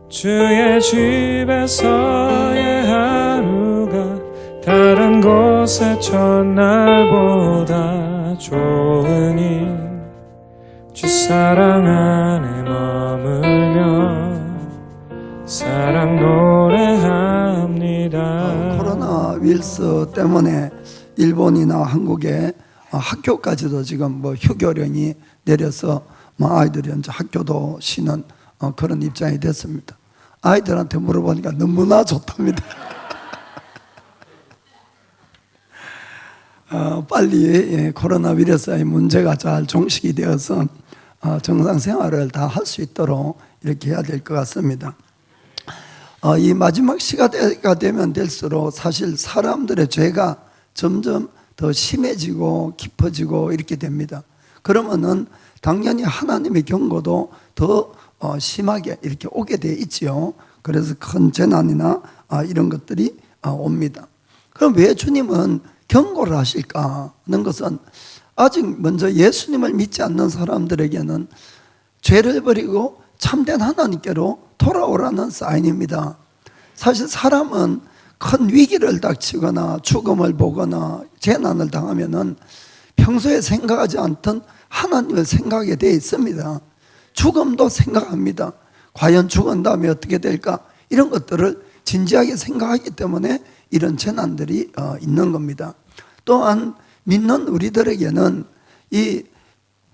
주의 집에서의 하루가 다른 곳의 첫날보다 좋으니 주 사랑 안에 머물며 사랑 노래합니다. 코로나 위르스 때문에 일본이나 한국에 학교까지도 지금 휴교령이 내려서 아이들이 이제 학교도 쉬는 그런 입장이 됐습니다. 아이들한테 물어보니까 너무나 좋답니다. 빨리 코로나 위르스의 문제가 잘 종식이 되어서 정상 생활을 다 할 수 있도록 이렇게 해야 될 것 같습니다. 이 마지막 시간가 되면 될수록 사실 사람들의 죄가 점점 더 심해지고 깊어지고 이렇게 됩니다. 그러면은 당연히 하나님의 경고도 더 심하게 이렇게 오게 돼 있지요. 그래서 큰 재난이나 이런 것들이 옵니다. 그럼 왜 주님은 경고를 하실까 하는 것은 아직 먼저 예수님을 믿지 않는 사람들에게는 죄를 버리고 참된 하나님께로 돌아오라는 사인입니다. 사실 사람은 큰 위기를 닥치거나 죽음을 보거나 재난을 당하면은 평소에 생각하지 않던 하나님을 생각하게 되어 있습니다. 죽음도 생각합니다. 과연 죽은 다음에 어떻게 될까? 이런 것들을 진지하게 생각하기 때문에 이런 재난들이 있는 겁니다. 또한 믿는 우리들에게는 이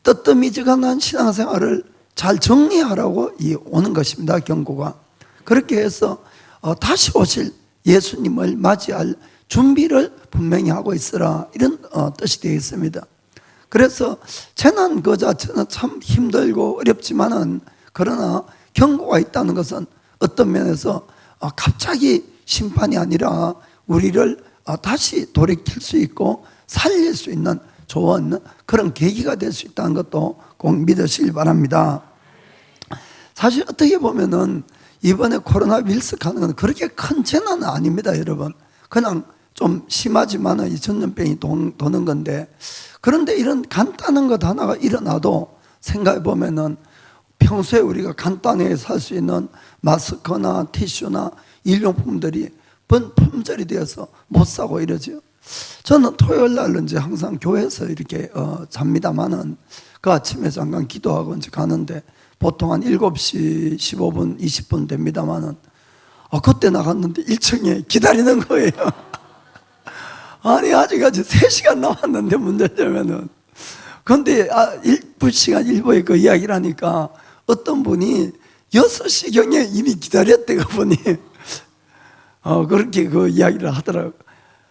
뜨뜻미지근한 신앙생활을 잘 정리하라고 오는 것입니다. 경고가. 그렇게 해서 다시 오실 예수님을 맞이할 준비를 분명히 하고 있으라, 이런 뜻이 되어 있습니다. 그래서 재난 그 자체는 참 힘들고 어렵지만은, 그러나 경고가 있다는 것은 어떤 면에서 갑자기 심판이 아니라 우리를 다시 돌이킬 수 있고 살릴 수 있는 좋은 그런 계기가 될 수 있다는 것도 꼭 믿으시길 바랍니다. 사실 어떻게 보면은 이번에 코로나 위르스 가는 건 그렇게 큰 재난은 아닙니다, 여러분. 그냥 좀 심하지만은 이 전염병이 도는 건데, 그런데 이런 간단한 것 하나가 일어나도 생각해 보면은 평소에 우리가 간단하게 살 수 있는 마스크나 티슈나 일용품들이 품절이 되어서 못 사고 이러죠. 저는 토요일 날은 이제 항상 교회에서 이렇게 잡니다만은 그 아침에 잠깐 기도하고 이제 가는데 보통 한 7시 15분, 20분 됩니다만은 그때 나갔는데 1층에 기다리는 거예요. 아니, 아직까지 3시간 남았는데 문제점에는. 그런데 시간 일부에 그 이야기를 하니까 어떤 분이 6시경에 이미 기다렸대가 보니 그렇게 그 이야기를 하더라고요.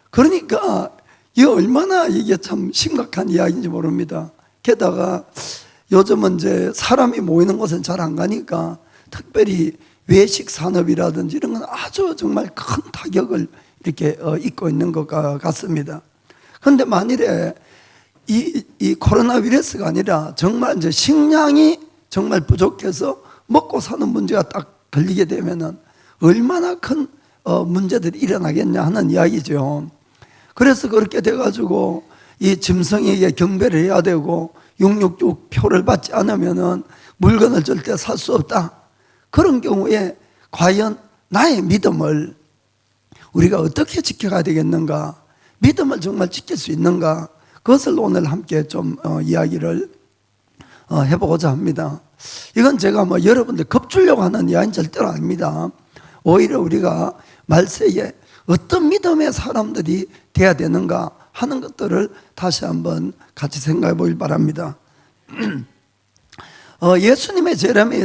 그러니까 이게 얼마나 이게 참 심각한 이야기인지 모릅니다. 게다가 요즘은 이제 사람이 모이는 곳은 잘 안 가니까 특별히 외식 산업이라든지 이런 건 아주 정말 큰 타격을 이렇게 입고 있는 것 같습니다. 그런데 만일에 이 코로나 위르스가 아니라 정말 이제 식량이 정말 부족해서 먹고 사는 문제가 딱 걸리게 되면은 얼마나 큰 문제들이 일어나겠냐 하는 이야기죠. 그래서 그렇게 돼가지고 이 짐승에게 경배를 해야 되고 666 표를 받지 않으면은 물건을 절대 살 수 없다. 그런 경우에 과연 나의 믿음을 우리가 어떻게 지켜가야 되겠는가? 믿음을 정말 지킬 수 있는가? 그것을 오늘 함께 좀 이야기를 해보고자 합니다. 이건 제가 여러분들 겁주려고 하는 이야기는 절대로 아닙니다. 오히려 우리가 말세에 어떤 믿음의 사람들이 돼야 되는가 하는 것들을 다시 한번 같이 생각해 보길 바랍니다. 예수님의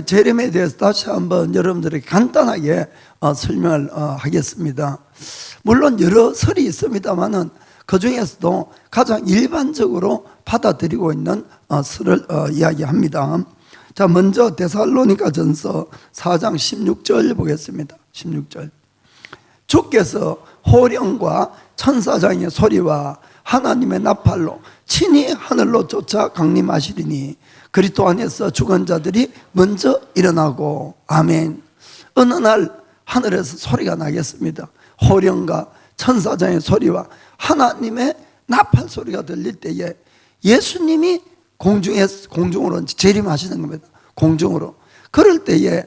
재림에 대해서 다시 한번 여러분들에게 간단하게 설명을 하겠습니다. 물론 여러 설이 있습니다만은 그 중에서도 가장 일반적으로 받아들이고 있는 설을 이야기합니다. 자, 먼저 데살로니가전서 4장 16절 보겠습니다. 16절. 주께서 호령과 천사장의 소리와 하나님의 나팔로 친히 하늘로 쫓아 강림하시리니 그리스도 안에서 죽은 자들이 먼저 일어나고. 아멘. 어느 날 하늘에서 소리가 나겠습니다. 호령과 천사장의 소리와 하나님의 나팔 소리가 들릴 때에 예수님이 공중으로 재림하시는 겁니다. 공중으로. 그럴 때에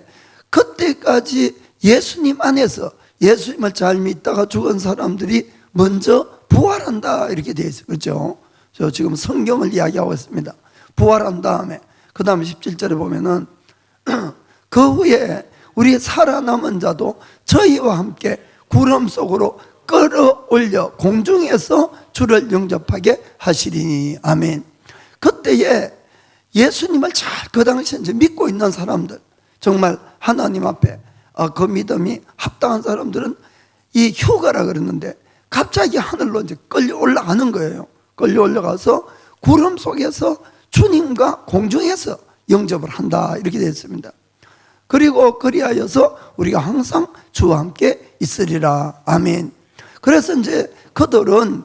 그때까지 예수님 안에서 예수님을 잘 믿다가 죽은 사람들이 먼저 부활한다 이렇게 되어 있어요. 그렇죠? 저 지금 성경을 이야기하고 있습니다. 부활한 다음에 그 다음에 17절에 보면은 그 후에 우리 살아남은 자도 저희와 함께 구름 속으로 끌어올려 공중에서 주를 영접하게 하시리니. 아멘. 그때에 예수님을 잘 그 당시에 이제 믿고 있는 사람들, 정말 하나님 앞에 그 믿음이 합당한 사람들은 이 휴가라 그러는데 갑자기 하늘로 이제 끌려 올라가는 거예요. 끌려 올라가서 구름 속에서 주님과 공중에서 영접을 한다 이렇게 되어 있습니다. 그리고 그리하여서 우리가 항상 주와 함께 있으리라. 아멘. 그래서 이제 그들은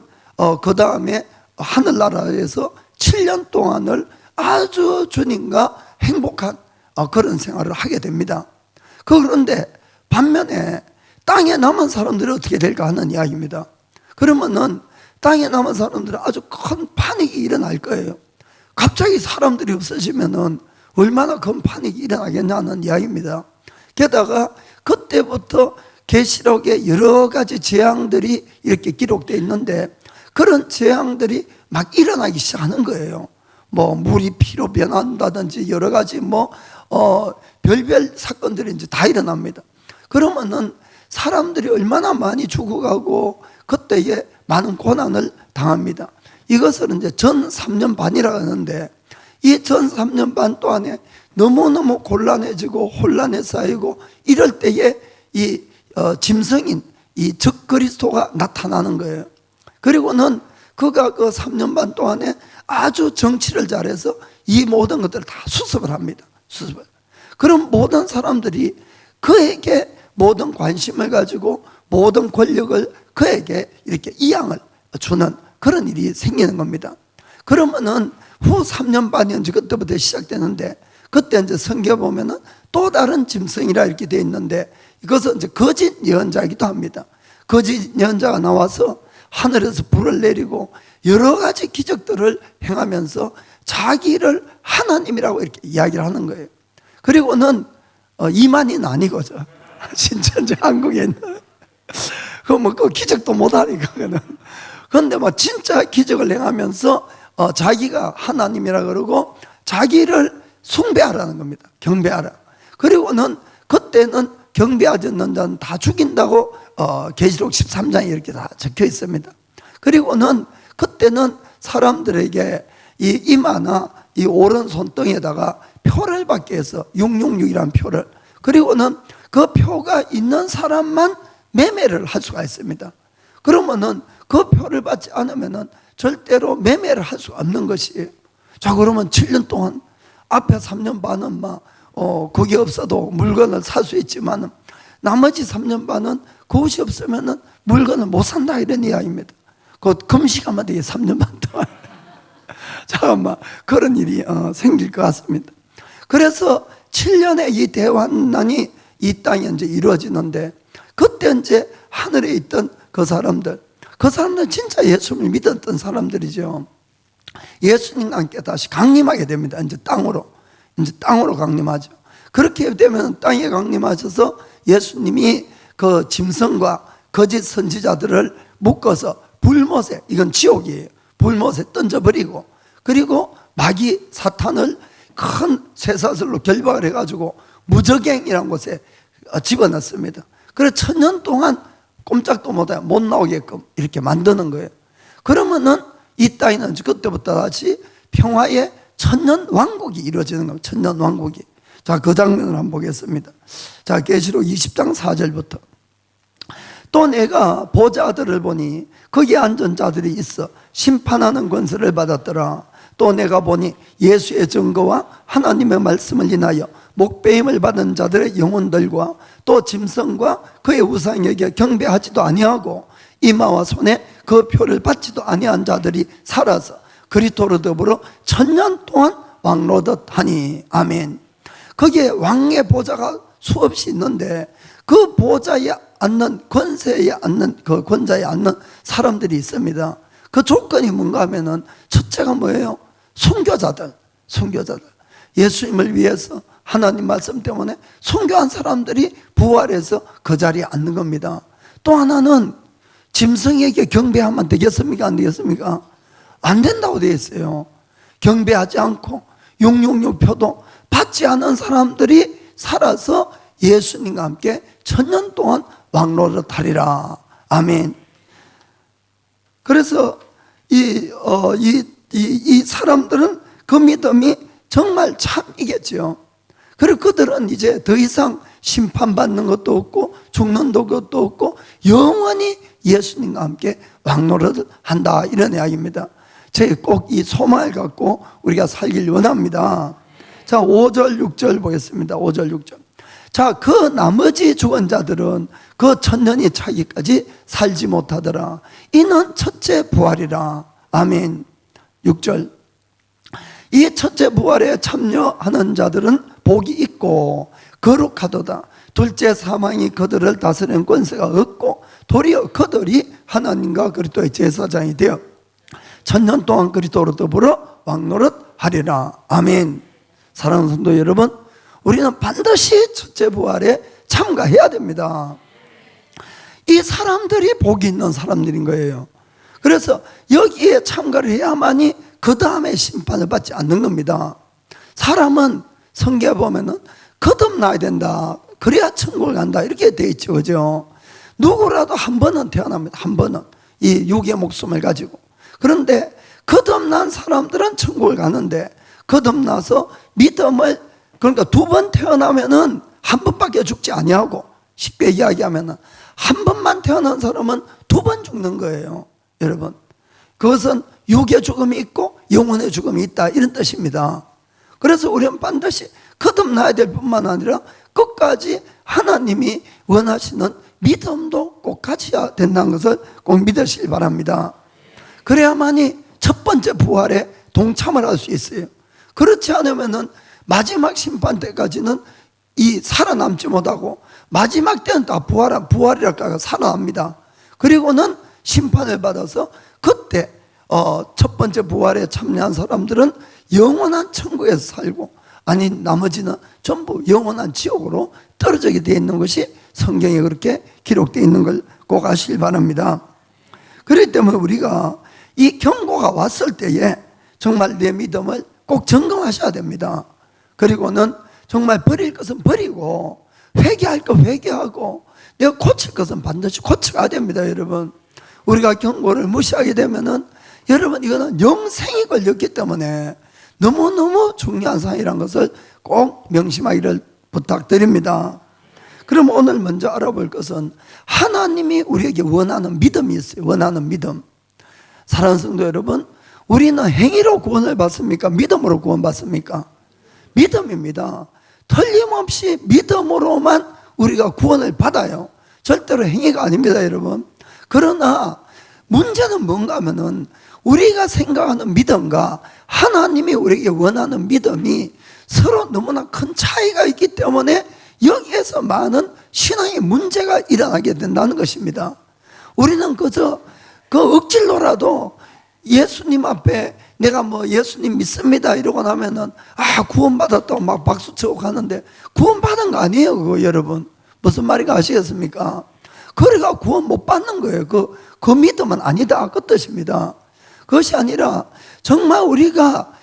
그 다음에 하늘나라에서 7년 동안을 아주 주님과 행복한 그런 생활을 하게 됩니다. 그런데 반면에 땅에 남은 사람들이 어떻게 될까 하는 이야기입니다. 그러면은 땅에 남은 사람들은 아주 큰 파닉이 일어날 거예요. 갑자기 사람들이 없어지면은 얼마나 큰 파닉이 일어나겠냐는 이야기입니다. 게다가 그때부터 계시록에 여러 가지 재앙들이 이렇게 기록되어 있는데 그런 재앙들이 막 일어나기 시작하는 거예요. 뭐 물이 피로 변한다든지 여러 가지 별별 사건들이 이제 다 일어납니다. 그러면은 사람들이 얼마나 많이 죽어가고 그때에 많은 고난을 당합니다. 이것을 이제 전 3년 반이라고 하는데 이 전 3년 반 동안에 너무너무 곤란해지고 혼란에 쌓이고 이럴 때에 이 짐승인 이 적그리스도가 나타나는 거예요. 그리고는 그가 그 3년 반 동안에 아주 정치를 잘해서 이 모든 것들을 다 수습을 합니다. 수습을. 그럼 모든 사람들이 그에게 모든 관심을 가지고 모든 권력을 그에게 이렇게 이양을 주는 그런 일이 생기는 겁니다. 그러면은 후 3년 반이었지 그때부터 시작되는데 그때 이제 성경에 보면은 또 다른 짐승이라 이렇게 되어 있는데 이것은 이제 거짓 예언자이기도 합니다. 거짓 예언자가 나와서 하늘에서 불을 내리고 여러 가지 기적들을 행하면서 자기를 하나님이라고 이렇게 이야기를 하는 거예요. 그리고는 이만희는 아니거죠. 진짜 이제 한국에는 그 기적도 못하니까 그런데 진짜 기적을 행하면서 자기가 하나님이라 그러고 자기를 숭배하라는 겁니다. 경배하라. 그리고는 그때는 경배하지 않는 자는 다 죽인다고 계시록 13장에 이렇게 다 적혀 있습니다. 그리고는 그때는 사람들에게 이 이마나 이 오른 손등에다가 표를 받게 해서 666이라는 표를, 그리고는 그 표가 있는 사람만 매매를 할 수가 있습니다. 그러면은 그 표를 받지 않으면은 절대로 매매를 할 수 없는 것이에요. 자, 그러면 7년 동안 앞에 3년 반은 그게 없어도 물건을 살 수 있지만 나머지 3년 반은 그것이 없으면은 물건을 못 산다 이런 이야기입니다. 그 금시가만 되게 3년 반 동안 잠깐만 그런 일이 생길 것 같습니다. 그래서 7년의 이 대환난이 이 땅에 이제 이루어지는데 그때 이제 하늘에 있던 그 사람들은 진짜 예수님을 믿었던 사람들이죠. 예수님과 함께 다시 강림하게 됩니다. 이제 땅으로 강림하죠. 그렇게 되면 땅에 강림하셔서 예수님이 그 짐승과 거짓 선지자들을 묶어서 불못에, 이건 지옥이에요. 불못에 던져버리고, 그리고 마귀 사탄을 큰 쇠사슬로 결박을 해가지고 무저갱이라는 곳에 집어넣습니다. 그래서 1000년 동안 꼼짝도 못해 못 나오게끔 이렇게 만드는 거예요. 그러면은 이 땅에는 그때부터 다시 평화의 1000년 왕국이 이루어지는 겁니다. 1000년 왕국이. 자, 그 장면을 한번 보겠습니다. 자, 계시록 20장 4절부터. 또 내가 보좌들을 보니 거기에 앉은 자들이 있어 심판하는 권세를 받았더라. 또 내가 보니 예수의 증거와 하나님의 말씀을 인하여 목배임을 받은 자들의 영혼들과 또 짐승과 그의 우상에게 경배하지도 아니하고 이마와 손에 그 표를 받지도 아니한 자들이 살아서 그리스도로 더불어 1000년 동안 왕노릇하니. 아멘. 거기에 왕의 보좌가 수없이 있는데 그 보좌에 앉는, 권세에 앉는, 그 권자에 앉는 사람들이 있습니다. 그 조건이 뭔가 하면은 첫째가 뭐예요? 순교자들. 예수님을 위해서 하나님 말씀 때문에 순교한 사람들이 부활해서 그 자리에 앉는 겁니다. 또 하나는 짐승에게 경배하면 되겠습니까? 안 되겠습니까? 안 된다고 되어 있어요. 경배하지 않고 666표도 받지 않은 사람들이 살아서 예수님과 함께 1000년 동안 왕노릇하리라. 아멘. 그래서 이 사람들은 그 믿음이 정말 참이겠죠. 그리고 그들은 이제 더 이상 심판받는 것도 없고 죽는 것도 없고 영원히 예수님과 함께 왕노릇을 한다, 이런 이야기입니다. 제가 꼭 이 소망을 갖고 우리가 살길 원합니다. 자, 5절 6절 보겠습니다. 5절 6절. 자, 그 나머지 죽은 자들은 그 1000년이 차기까지 살지 못하더라. 이는 첫째 부활이라. 아멘. 6절. 이 첫째 부활에 참여하는 자들은 복이 있고 거룩하도다. 둘째 사망이 그들을 다스리는 권세가 없고 도리어 그들이 하나님과 그리스도의 제사장이 되어 1000년 동안 그리스도로 더불어 왕노릇하리라. 아멘. 사랑하는 성도 여러분, 우리는 반드시 첫째 부활에 참가해야 됩니다. 이 사람들이 복이 있는 사람들인 거예요. 그래서 여기에 참가를 해야만이 그 다음에 심판을 받지 않는 겁니다. 사람은 성경에 보면은 거듭나야 된다, 그래야 천국을 간다, 이렇게 돼 있죠. 그죠? 누구라도 한 번은 태어납니다. 한 번은. 이 육의 목숨을 가지고. 그런데 거듭난 사람들은 천국을 가는데, 거듭나서 믿음을, 그러니까 두 번 태어나면은 한 번밖에 죽지 아니하고, 쉽게 이야기하면은 한 번만 태어난 사람은 두 번 죽는 거예요. 여러분, 그것은 육의 죽음이 있고 영혼의 죽음이 있다, 이런 뜻입니다. 그래서 우리는 반드시 거듭나야 될 뿐만 아니라 끝까지 하나님이 원하시는 믿음도 꼭 가져야 된다는 것을 꼭 믿으시기 바랍니다. 그래야만이 첫 번째 부활에 동참을 할 수 있어요. 그렇지 않으면은 마지막 심판 때까지는 이 살아남지 못하고, 마지막 때는 다 부활이랄까 살아납니다. 그리고는 심판을 받아서 그때 첫 번째 부활에 참여한 사람들은 영원한 천국에서 살고, 아니 나머지는 전부 영원한 지옥으로 떨어지게 되어 있는 것이 성경에 그렇게 기록되어 있는 걸 꼭 아시길 바랍니다. 그렇기 때문에 우리가 이 경고가 왔을 때에 정말 내 믿음을 꼭 점검하셔야 됩니다. 그리고는 정말 버릴 것은 버리고, 회개할 것 회개하고, 내가 고칠 것은 반드시 고쳐야 됩니다. 여러분, 우리가 경고를 무시하게 되면은, 여러분, 이거는 영생이 걸렸기 때문에 너무너무 중요한 사항이라는 것을 꼭 명심하기를 부탁드립니다. 그럼 오늘 먼저 알아볼 것은, 하나님이 우리에게 원하는 믿음이 있어요. 원하는 믿음. 사랑하는 성도 여러분, 우리는 행위로 구원을 받습니까? 믿음으로 구원받습니까? 믿음입니다. 틀림없이 믿음으로만 우리가 구원을 받아요. 절대로 행위가 아닙니다, 여러분. 그러나 문제는 뭔가 하면은, 우리가 생각하는 믿음과 하나님이 우리에게 원하는 믿음이 서로 너무나 큰 차이가 있기 때문에 여기에서 많은 신앙의 문제가 일어나게 된다는 것입니다. 우리는 그저 그 억질로라도 예수님 앞에 내가 뭐 예수님 믿습니다 이러고 나면은 구원받았다고 막 박수치고 가는데, 구원받은 거 아니에요, 그거. 여러분, 무슨 말인가 아시겠습니까? 그래가 구원 못 받는 거예요. 그 믿음은 아니다, 그 뜻입니다. 그것이 아니라 정말 우리가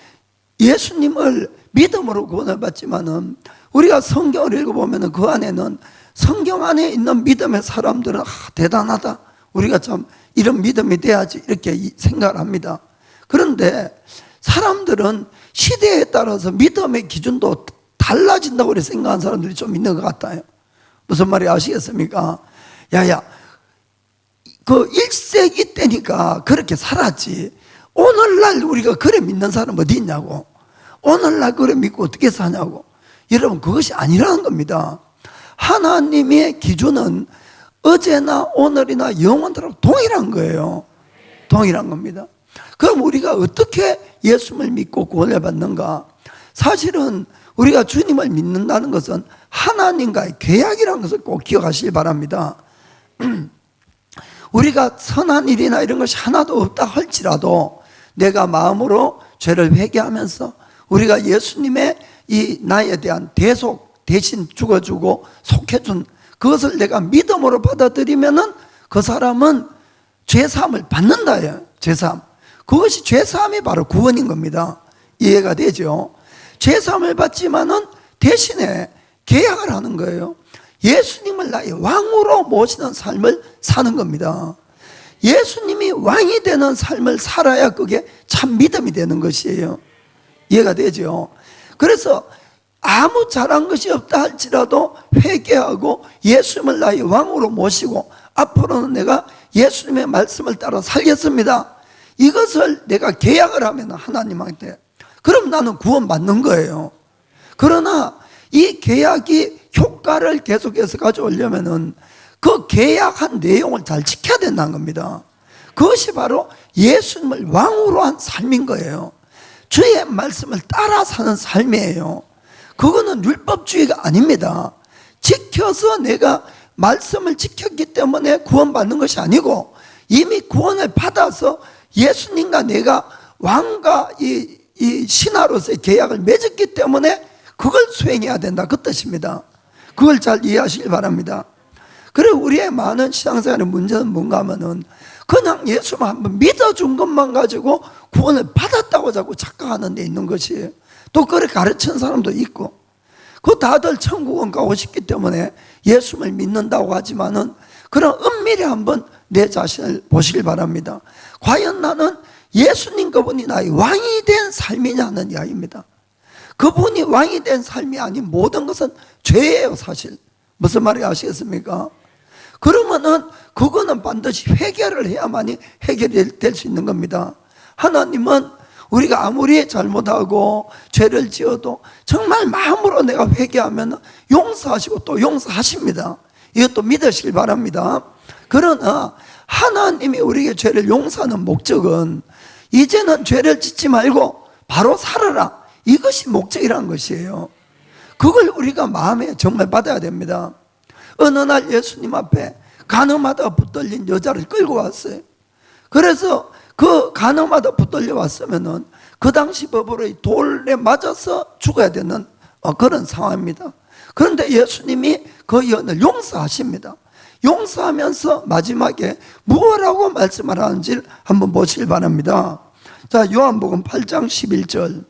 예수님을 믿음으로 구원을 받지만은, 우리가 성경을 읽어보면은 그 안에는, 성경 안에 있는 믿음의 사람들은 대단하다, 우리가 참 이런 믿음이 돼야지, 이렇게 생각을 합니다. 그런데 사람들은 시대에 따라서 믿음의 기준도 달라진다고 그렇게 생각하는 사람들이 좀 있는 것 같아요. 무슨 말인지 아시겠습니까? 그 1세기 때니까 그렇게 살았지, 오늘날 우리가 그래 믿는 사람 어디 있냐고, 오늘날 그래 믿고 어떻게 사냐고. 여러분, 그것이 아니라는 겁니다. 하나님의 기준은 어제나 오늘이나 영원토록 동일한 거예요. 동일한 겁니다. 그럼 우리가 어떻게 예수님을 믿고 구원을 받는가? 사실은 우리가 주님을 믿는다는 것은 하나님과의 계약이라는 것을 꼭 기억하시기 바랍니다. 우리가 선한 일이나 이런 것이 하나도 없다 할지라도, 내가 마음으로 죄를 회개하면서 우리가 예수님의 이 나에 대한 대신 죽어주고 속해준 그것을 내가 믿음으로 받아들이면은 그 사람은 죄사함을 받는다예요. 죄사함. 그것이 죄사함이 바로 구원인 겁니다. 이해가 되죠? 죄사함을 받지만은 대신에 계약을 하는 거예요. 예수님을 나의 왕으로 모시는 삶을 사는 겁니다. 예수님이 왕이 되는 삶을 살아야 그게 참 믿음이 되는 것이에요. 이해가 되죠? 그래서 아무 잘한 것이 없다 할지라도 회개하고 예수님을 나의 왕으로 모시고 앞으로는 내가 예수님의 말씀을 따라 살겠습니다. 이것을 내가 계약을 하면 하나님한테, 그럼 나는 구원받는 거예요. 그러나 이 계약이 효과를 계속해서 가져오려면은 그 계약한 내용을 잘 지켜야 된다는 겁니다. 그것이 바로 예수님을 왕으로 한 삶인 거예요. 주의 말씀을 따라 사는 삶이에요. 그거는 율법주의가 아닙니다. 지켜서 내가 말씀을 지켰기 때문에 구원받는 것이 아니고 이미 구원을 받아서 예수님과 내가 왕과 이 신하로서의 계약을 맺었기 때문에 그걸 수행해야 된다, 그 뜻입니다. 그걸 잘 이해하시길 바랍니다. 그리고 우리의 많은 신앙생활의 문제는 뭔가 하면은 그냥 예수만 한번 믿어준 것만 가지고 구원을 받았다고 자꾸 착각하는 데 있는 것이에요. 또 그렇게 가르치는 사람도 있고, 그 다들 천국은 가고 싶기 때문에 예수를 믿는다고 하지만은 그런 은밀히 한번 내 자신을 보시길 바랍니다. 과연 나는 예수님 그분이 나의 왕이 된 삶이냐는 이야기입니다. 그분이 왕이 된 삶이 아닌 모든 것은 죄예요, 사실. 무슨 말인지 아시겠습니까? 그러면은 그거는 반드시 회개를 해야만이 해결이 될 수 있는 겁니다. 하나님은 우리가 아무리 잘못하고 죄를 지어도 정말 마음으로 내가 회개하면 용서하시고 또 용서하십니다. 이것도 믿으시길 바랍니다. 그러나 하나님이 우리에게 죄를 용서하는 목적은 이제는 죄를 짓지 말고 바로 살아라, 이것이 목적이라는 것이에요. 그걸 우리가 마음에 정말 받아야 됩니다. 어느 날 예수님 앞에 간음하다 붙들린 여자를 끌고 왔어요. 그래서 그 간음하다 붙들려 왔으면은 그 당시 법으로 돌에 맞아서 죽어야 되는 그런 상황입니다. 그런데 예수님이 그 여인을 용서하십니다. 용서하면서 마지막에 무엇라고 말씀을 하는지를 한번 보시길 바랍니다. 자, 요한복음 8장 11절.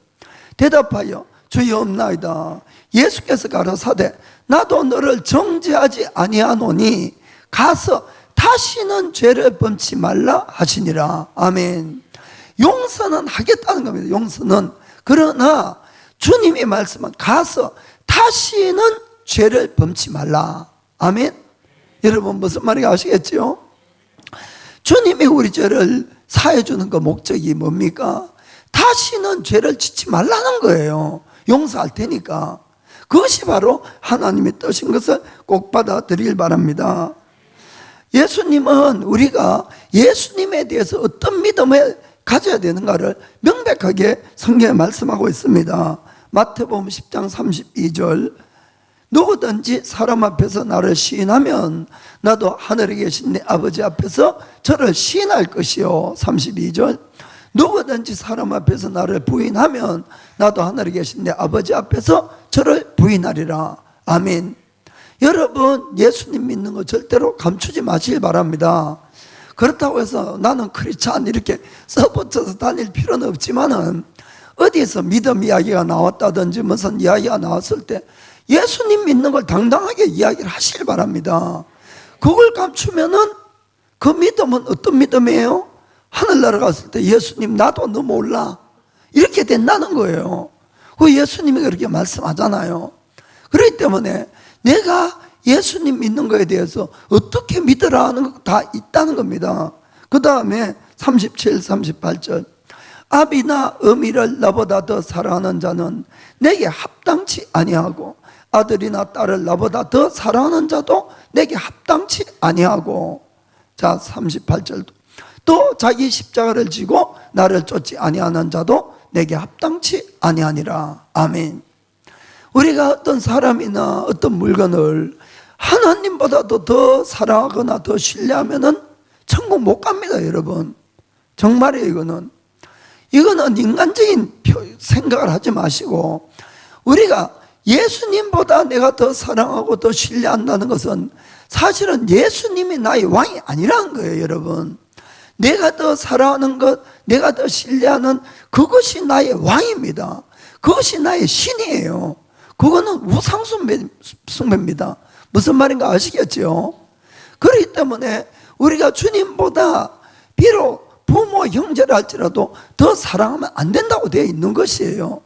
대답하여 주여옵나이다. 예수께서 가라사대 나도 너를 정죄하지 아니하노니 가서 다시는 죄를 범치 말라 하시니라. 아멘. 용서는 하겠다는 겁니다. 용서는. 그러나 주님이 말씀은 가서 다시는 죄를 범치 말라. 아멘. 여러분 무슨 말인지 아시겠죠? 주님이 우리 죄를 사해주는 그 목적이 뭡니까? 다시는 죄를 짓지 말라는 거예요. 용서할 테니까. 그것이 바로 하나님의 뜻인 것을 꼭 받아들이길 바랍니다. 예수님은 우리가 예수님에 대해서 어떤 믿음을 가져야 되는가를 명백하게 성경에 말씀하고 있습니다. 마태복음 10장 32절. 누구든지 사람 앞에서 나를 시인하면 나도 하늘에 계신 내 아버지 앞에서 저를 시인할 것이요. 32절. 누구든지 사람 앞에서 나를 부인하면 나도 하늘에 계신 내 아버지 앞에서 저를 부인하리라. 아멘. 여러분, 예수님 믿는 거 절대로 감추지 마시길 바랍니다. 그렇다고 해서 나는 크리스찬 이렇게 써붙여서 다닐 필요는 없지만은 어디에서 믿음 이야기가 나왔다든지 무슨 이야기가 나왔을 때 예수님 믿는 걸 당당하게 이야기를 하시길 바랍니다. 그걸 감추면은 그 믿음은 어떤 믿음이에요? 하늘나라 갔을 때 예수님 나도 너 몰라 이렇게 된다는 거예요. 그 예수님이 그렇게 말씀하잖아요. 그렇기 때문에 내가 예수님 믿는 거에 대해서 어떻게 믿으라 하는 거 다 있다는 겁니다. 그 다음에 37, 38절. 아비나 어미를 나보다 더 사랑하는 자는 내게 합당치 아니하고 아들이나 딸을 나보다 더 사랑하는 자도 내게 합당치 아니하고. 자, 38절도 또 자기 십자가를 지고 나를 쫓지 아니하는 자도 내게 합당치 아니하니라. 아멘. 우리가 어떤 사람이나 어떤 물건을 하나님보다도 더 사랑하거나 더 신뢰하면은 천국 못 갑니다, 여러분. 정말이에요, 이거는 인간적인 생각을 하지 마시고 우리가 예수님보다 내가 더 사랑하고 더 신뢰한다는 것은 사실은 예수님이 나의 왕이 아니라는 거예요, 여러분. 내가 더 사랑하는 것, 내가 더 신뢰하는 그것이 나의 왕입니다. 그것이 나의 신이에요. 그거는 우상숭배입니다. 무슨 말인가 아시겠죠? 그렇기 때문에 우리가 주님보다 비록 부모, 형제를 할지라도 더 사랑하면 안 된다고 되어 있는 것이에요.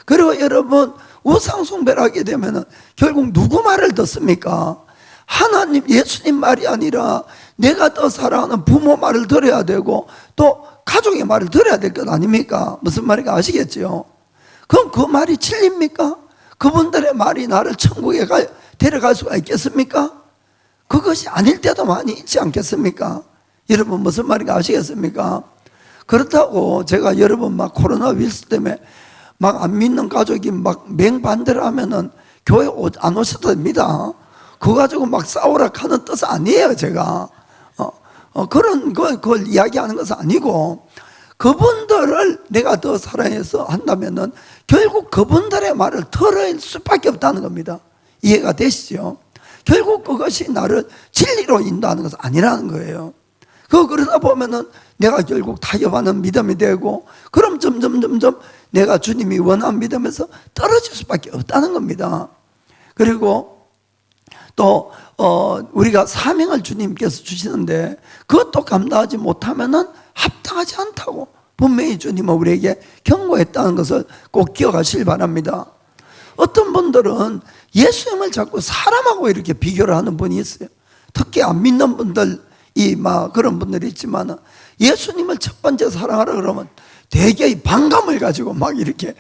그리고 여러분, 우상숭배를 하게 되면 결국 누구 말을 듣습니까? 하나님, 예수님 말이 아니라 내가 더 사랑하는 부모 말을 들어야 되고 또 가족의 말을 들어야 될 것 아닙니까? 무슨 말인가 아시겠죠? 그럼 그 말이 진리입니까? 그분들의 말이 나를 천국에 데려갈 수가 있겠습니까? 그것이 아닐 때도 많이 있지 않겠습니까? 여러분 무슨 말인가 아시겠습니까? 그렇다고 제가 여러분 막 코로나 바이러스 때문에 막 안 믿는 가족이 막 맹반대를 하면은 교회 안 오셔도 됩니다. 그거 가지고 막 싸우라 하는 뜻은 아니에요, 제가. 그런 걸 이야기하는 것은 아니고, 그분들을 내가 더 사랑해서 한다면은 결국 그분들의 말을 들을 수밖에 없다는 겁니다. 이해가 되시죠? 결국 그것이 나를 진리로 인도하는 것은 아니라는 거예요. 그러다 보면은 내가 결국 타협하는 믿음이 되고, 그럼 점점 내가 주님이 원하는 믿음에서 떨어질 수밖에 없다는 겁니다. 그리고 또 우리가 사명을 주님께서 주시는데 그것도 감당하지 못하면은 합당하지 않다고 분명히 주님은 우리에게 경고했다는 것을 꼭 기억하시길 바랍니다. 어떤 분들은 예수님을 자꾸 사람하고 이렇게 비교를 하는 분이 있어요. 특히 안 믿는 분들이 막 그런 분들이 있지만 예수님을 첫 번째 사랑하라 그러면 되게 이 반감을 가지고 막 이렇게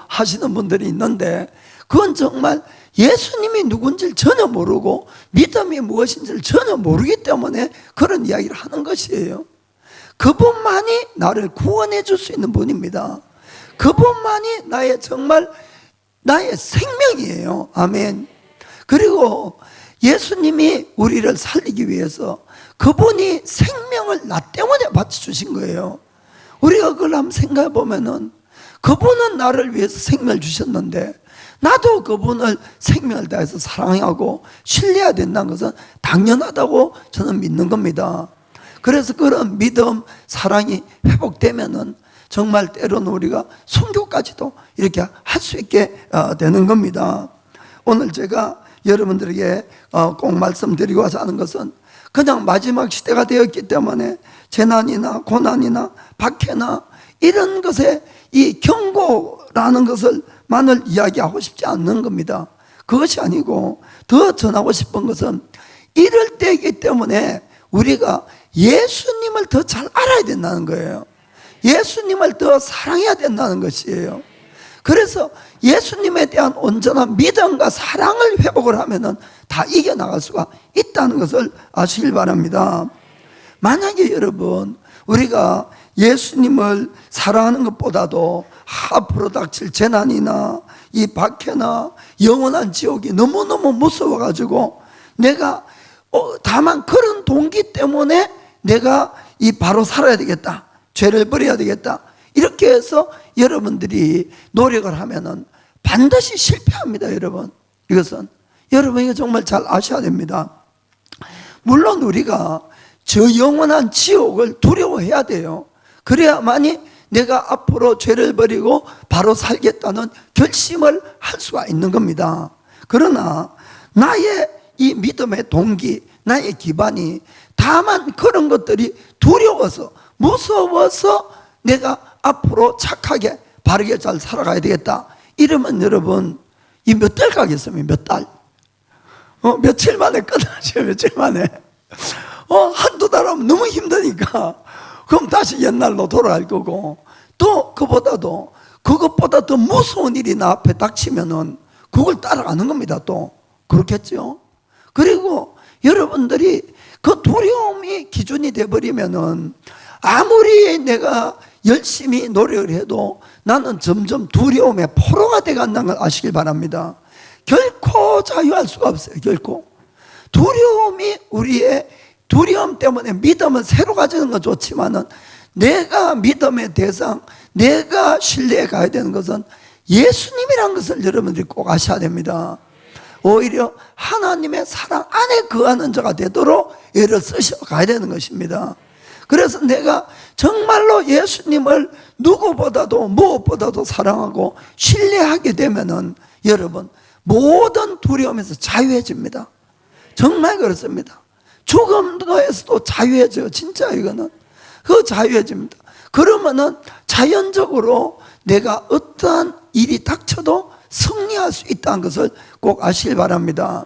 하시는 분들이 있는데, 그건 정말 예수님이 누군지를 전혀 모르고 믿음이 무엇인지를 전혀 모르기 때문에 그런 이야기를 하는 것이에요. 그분만이 나를 구원해 줄 수 있는 분입니다. 그분만이 정말 나의 생명이에요. 아멘. 그리고 예수님이 우리를 살리기 위해서 그분이 생명을 나 때문에 바쳐주신 거예요. 우리가 그걸 한번 생각해 보면은 그분은 나를 위해서 생명을 주셨는데 나도 그분을 생명을 다해서 사랑하고 신뢰해야 된다는 것은 당연하다고 저는 믿는 겁니다. 그래서 그런 믿음, 사랑이 회복되면은 정말 때로는 우리가 선교까지도 이렇게 할 수 있게 되는 겁니다. 오늘 제가 여러분들에게 꼭 말씀드리고 하는 것은 그냥 마지막 시대가 되었기 때문에 재난이나 고난이나 박해나 이런 것에 이 경고라는 것을만을 이야기하고 싶지 않는 겁니다. 그것이 아니고 더 전하고 싶은 것은 이럴 때이기 때문에 우리가 예수님을 더 잘 알아야 된다는 거예요. 예수님을 더 사랑해야 된다는 것이에요. 그래서 예수님에 대한 온전한 믿음과 사랑을 회복을 하면은 다 이겨나갈 수가 있다는 것을 아시길 바랍니다. 만약에 여러분, 우리가 예수님을 사랑하는 것보다도 앞으로 닥칠 재난이나 이 박해나 영원한 지옥이 너무너무 무서워가지고 내가 다만 그런 동기 때문에 내가 이 바로 살아야 되겠다, 죄를 버려야 되겠다, 이렇게 해서 여러분들이 노력을 하면은 반드시 실패합니다. 여러분, 이것은 여러분 이거 정말 잘 아셔야 됩니다. 물론 우리가 저 영원한 지옥을 두려워해야 돼요. 그래야만이 내가 앞으로 죄를 버리고 바로 살겠다는 결심을 할 수가 있는 겁니다. 그러나 나의 이 믿음의 동기, 나의 기반이 다만 그런 것들이 두려워서, 무서워서 내가 앞으로 착하게 바르게 잘 살아가야 되겠다 이러면 여러분 이 몇 달 가겠습니까? 몇 달? 며칠 만에 끝나죠. 며칠 만에 한두 달 하면 너무 힘드니까 그럼 다시 옛날로 돌아갈 거고, 또 그것보다 더 무서운 일이 나 앞에 닥치면은 그걸 따라가는 겁니다. 또 그렇겠죠. 그리고 여러분들이 그 두려움이 기준이 돼버리면은 아무리 내가 열심히 노력을 해도 나는 점점 두려움의 포로가 돼간다는 걸 아시길 바랍니다. 결코 자유할 수가 없어요. 결코. 두려움이 우리의 두려움 때문에 믿음을 새로 가지는 건 좋지만은 내가 믿음의 대상, 내가 신뢰해 가야 되는 것은 예수님이란 것을 여러분들이 꼭 아셔야 됩니다. 오히려 하나님의 사랑 안에 거하는 자가 되도록 애를 쓰셔 가야 되는 것입니다. 그래서 내가 정말로 예수님을 누구보다도 무엇보다도 사랑하고 신뢰하게 되면은 여러분 모든 두려움에서 자유해집니다. 정말 그렇습니다. 죽음에서도 자유해져요. 진짜 이거는 그 자유해집니다. 그러면은 자연적으로 내가 어떠한 일이 닥쳐도 승리할 수 있다는 것을 꼭 아시길 바랍니다.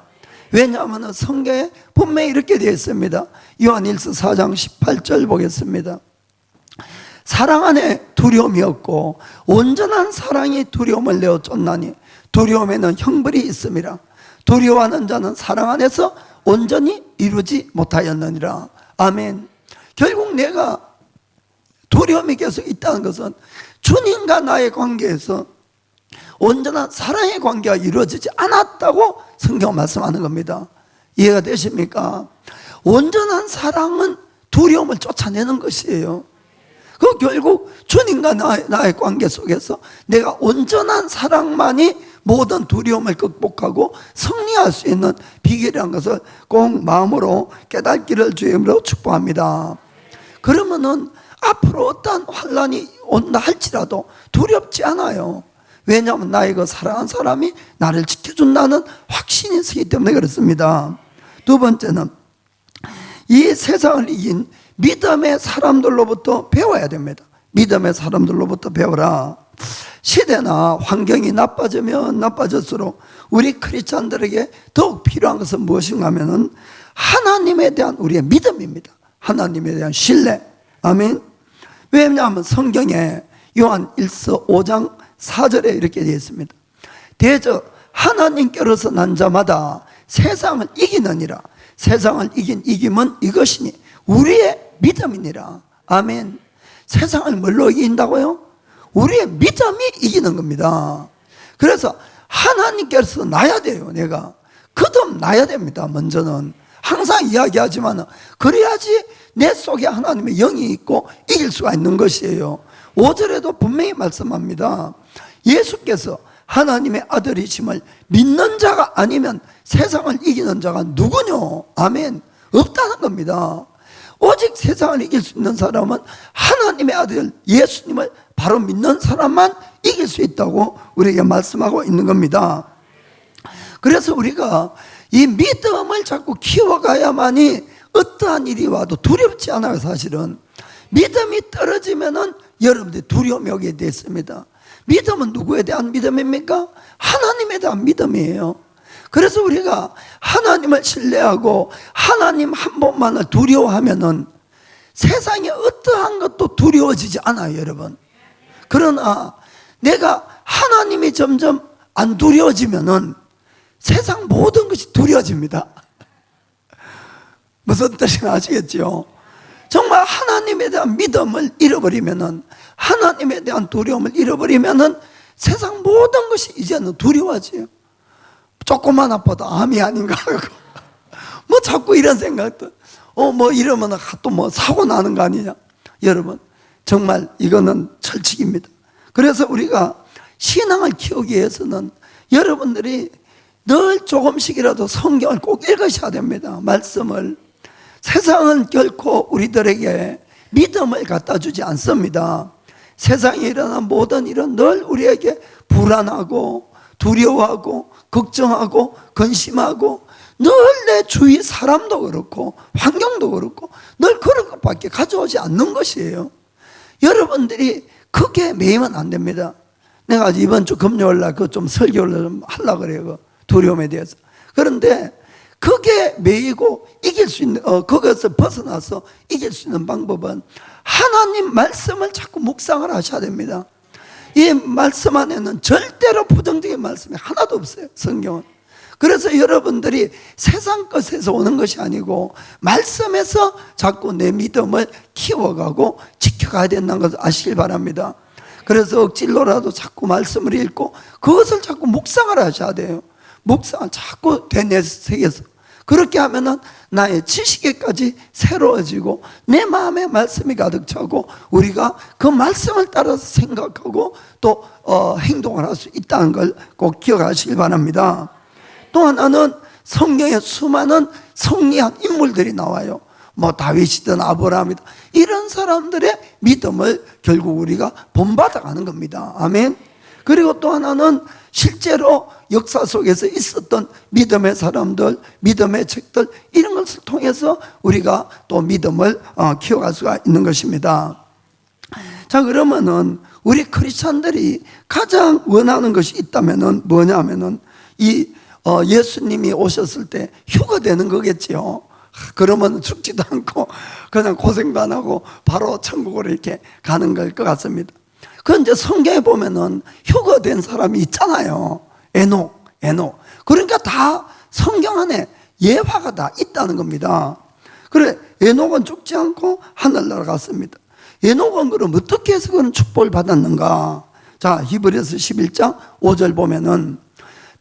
왜냐하면 성경에 분명히 이렇게 되어 있습니다. 요한일서 4장 18절 보겠습니다. 사랑 안에 두려움이 없고 온전한 사랑이 두려움을 내어 쫓나니 두려움에는 형벌이 있음이라. 두려워하는 자는 사랑 안에서 온전히 이루지 못하였느니라. 아멘. 결국 내가 두려움이 계속 있다는 것은 주님과 나의 관계에서 온전한 사랑의 관계가 이루어지지 않았다고 성경 말씀하는 겁니다. 이해가 되십니까? 온전한 사랑은 두려움을 쫓아내는 것이에요. 그 결국 주님과 나의 관계 속에서 내가 온전한 사랑만이 모든 두려움을 극복하고 승리할 수 있는 비결이라는 것을 꼭 마음으로 깨닫기를 주의 이름으로 축복합니다. 그러면은 앞으로 어떠한 환난이 온다 할지라도 두렵지 않아요. 왜냐하면 나의 그 사랑하는 사람이 나를 지켜준다는 확신이 있기 때문에 그렇습니다. 두 번째는 이 세상을 이긴 믿음의 사람들로부터 배워야 됩니다. 믿음의 사람들로부터 배워라. 시대나 환경이 나빠지면 나빠질수록 우리 크리스찬들에게 더욱 필요한 것은 무엇인가 하면은 하나님에 대한 우리의 믿음입니다. 하나님에 대한 신뢰. 아멘. 왜냐하면 성경에 요한 1서 5장 4절에 이렇게 되어 있습니다. 대저 하나님께로서 난 자마다 세상을 이기느니라. 세상을 이긴 이김은 이것이니 우리의 믿음이니라. 아멘. 세상을 뭘로 이긴다고요? 우리의 믿음이 이기는 겁니다. 그래서 하나님께서 나야 돼요. 내가 거듭 나야 됩니다. 먼저는 항상 이야기하지만 그래야지 내 속에 하나님의 영이 있고 이길 수가 있는 것이에요. 5절에도 분명히 말씀합니다. 예수께서 하나님의 아들이심을 믿는 자가 아니면 세상을 이기는 자가 누구뇨? 아멘. 없다는 겁니다. 오직 세상을 이길 수 있는 사람은 하나님의 아들 예수님을 바로 믿는 사람만 이길 수 있다고 우리에게 말씀하고 있는 겁니다. 그래서 우리가 이 믿음을 자꾸 키워가야만이 어떠한 일이 와도 두렵지 않아요. 사실은 믿음이 떨어지면은 여러분들이 두려움이 오게 됐습니다. 믿음은 누구에 대한 믿음입니까? 하나님에 대한 믿음이에요. 그래서 우리가 하나님을 신뢰하고 하나님 한 분만을 두려워하면은 세상에 어떠한 것도 두려워지지 않아요, 여러분. 그러나 내가 하나님이 점점 안 두려워지면은 세상 모든 것이 두려워집니다. 무슨 뜻인지 아시겠죠? 정말 하나님에 대한 믿음을 잃어버리면은, 하나님에 대한 두려움을 잃어버리면은 세상 모든 것이 이제는 두려워져요. 조금만 아파도 암이 아닌가 하고 뭐 자꾸 이런 생각도 뭐 이러면 또 뭐 사고 나는 거 아니냐. 여러분 정말 이거는 철칙입니다. 그래서 우리가 신앙을 키우기 위해서는 여러분들이 늘 조금씩이라도 성경을 꼭 읽으셔야 됩니다. 말씀을. 세상은 결코 우리들에게 믿음을 갖다 주지 않습니다. 세상에 일어난 모든 일은 늘 우리에게 불안하고 두려워하고 걱정하고 근심하고 늘 내 주위 사람도 그렇고 환경도 그렇고 늘 그런 것밖에 가져오지 않는 것이에요. 여러분들이 크게 매이면 안 됩니다. 내가 이번 주 금요일날 그 좀 설교를 좀 하려고 그래요. 그 두려움에 대해서. 그런데 그게 매이고 이길 수 있는 거기서 벗어나서 이길 수 있는 방법은 하나님 말씀을 자꾸 묵상을 하셔야 됩니다. 이 말씀 안에는 절대로 부정적인 말씀이 하나도 없어요. 성경은. 그래서 여러분들이 세상 것에서 오는 것이 아니고 말씀에서 자꾸 내 믿음을 키워가고 지켜가야 된다는 것을 아시길 바랍니다. 그래서 억지로라도 자꾸 말씀을 읽고 그것을 자꾸 묵상을 하셔야 돼요. 묵상을 자꾸 되뇌 새겨서 그렇게 하면은 나의 지식에까지 새로워지고 내 마음에 말씀이 가득 차고 우리가 그 말씀을 따라서 생각하고 또 행동을 할 수 있다는 걸 꼭 기억하시길 바랍니다. 또 하나는 성경에 수많은 성리한 인물들이 나와요. 뭐 다윗이든 아브라함이든 이런 사람들의 믿음을 결국 우리가 본받아 가는 겁니다. 아멘. 그리고 또 하나는 실제로 역사 속에서 있었던 믿음의 사람들, 믿음의 책들 이런 것을 통해서 우리가 또 믿음을 키워갈 수가 있는 것입니다. 자, 그러면은 우리 크리스찬들이 가장 원하는 것이 있다면은 뭐냐면은 이 예수님이 오셨을 때 휴가 되는 거겠지요. 그러면 죽지도 않고 그냥 고생도 안 하고 바로 천국으로 이렇게 가는 걸 것 같습니다. 그런데 성경에 보면은 휴거된 사람이 있잖아요. 에녹. 그러니까 다 성경 안에 예화가 다 있다는 겁니다. 그래, 에녹은 죽지 않고 하늘 날아갔습니다. 에녹은 그럼 어떻게 해서 그런 축복을 받았는가? 자, 히브리서 11장 5절 보면은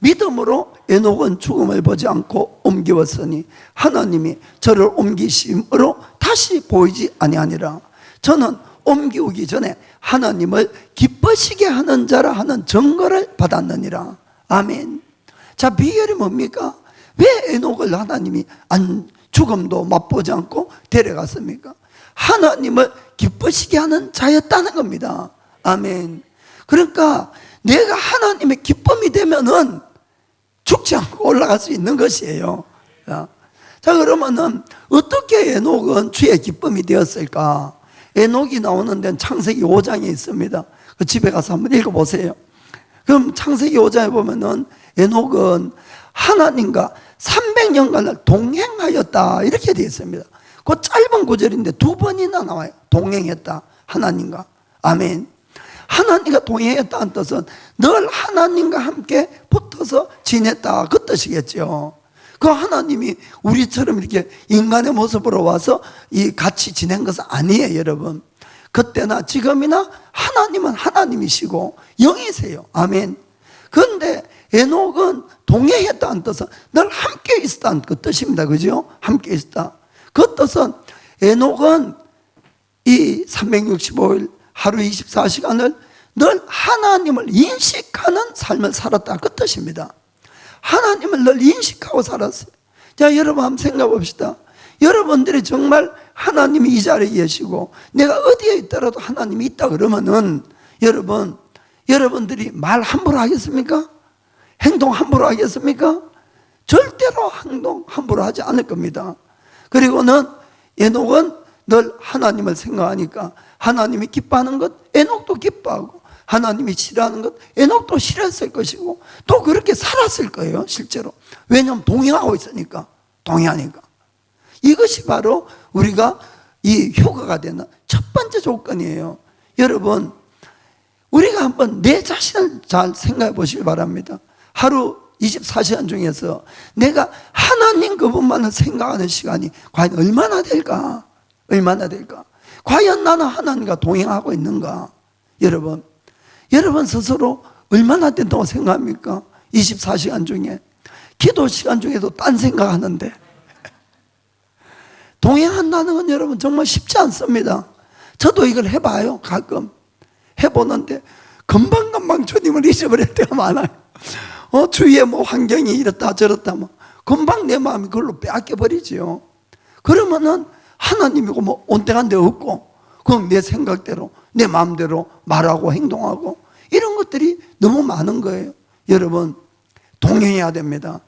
믿음으로 에녹은 죽음을 보지 않고 옮기었으니 하나님이 저를 옮기심으로 다시 보이지 아니하니라. 저는 옮기기 전에 하나님을 기뻐시게 하는 자라 하는 증거를 받았느니라. 아멘. 자, 비결이 뭡니까? 왜 에녹을 하나님이 죽음도 맛보지 않고 데려갔습니까? 하나님을 기쁘시게 하는 자였다는 겁니다. 아멘. 그러니까 내가 하나님의 기쁨이 되면은 죽지 않고 올라갈 수 있는 것이에요. 자, 그러면은 어떻게 에녹은 주의 기쁨이 되었을까? 에녹이 나오는 데는 창세기 5장에 있습니다. 그 집에 가서 한번 읽어보세요. 그럼 창세기 5장에 보면은 에녹은 하나님과 300년간을 동행하였다 이렇게 되어 있습니다. 그 짧은 구절인데 두 번이나 나와요. 동행했다 하나님과. 아멘. 하나님과 동행했다는 뜻은 늘 하나님과 함께 붙어서 지냈다 그 뜻이겠죠. 그 하나님이 우리처럼 이렇게 인간의 모습으로 와서 같이 지낸 것은 아니에요, 여러분. 그때나 지금이나 하나님은 하나님이시고 영이세요. 아멘. 그런데 에녹은 동행했다는 뜻은 늘 함께 있었다는 그 뜻입니다. 그죠? 함께 있었다. 그 뜻은 에녹은 이 365일 하루 24시간을 늘 하나님을 인식하는 삶을 살았다 그 뜻입니다. 하나님을 늘 인식하고 살았어요. 자, 여러분 한번 생각해 봅시다. 여러분들이 정말 하나님이 이 자리에 계시고 내가 어디에 있더라도 하나님이 있다 그러면은 여러분들이 말 함부로 하겠습니까? 행동 함부로 하겠습니까? 절대로 행동 함부로 하지 않을 겁니다. 그리고는 에녹은 늘 하나님을 생각하니까 하나님이 기뻐하는 것 에녹도 기뻐하고 하나님이 싫어하는 것 에녹도 싫어했을 것이고 또 그렇게 살았을 거예요, 실제로. 왜냐하면 동행하고 있으니까. 동행하니까. 이것이 바로 우리가 이 효과가 되는 첫 번째 조건이에요. 여러분, 우리가 한번 내 자신을 잘 생각해 보시기 바랍니다. 하루 24시간 중에서 내가 하나님 그분만을 생각하는 시간이 과연 얼마나 될까? 얼마나 될까? 과연 나는 하나님과 동행하고 있는가? 여러분 스스로 얼마나 된다고 생각합니까? 24시간 중에 기도 시간 중에도 딴 생각하는데 동행한다는 건 여러분 정말 쉽지 않습니다. 저도 이걸 해봐요. 가끔 해보는데 금방금방 주님을 잊어버릴 때가 많아요. 주위에 뭐 환경이 이렇다 저렇다 뭐 금방 내 마음이 그걸로 빼앗겨버리지요. 그러면은 하나님이고 뭐 온데간 데 없고 그럼 내 생각대로 내 마음대로 말하고 행동하고 이런 것들이 너무 많은 거예요. 여러분 동행해야 됩니다.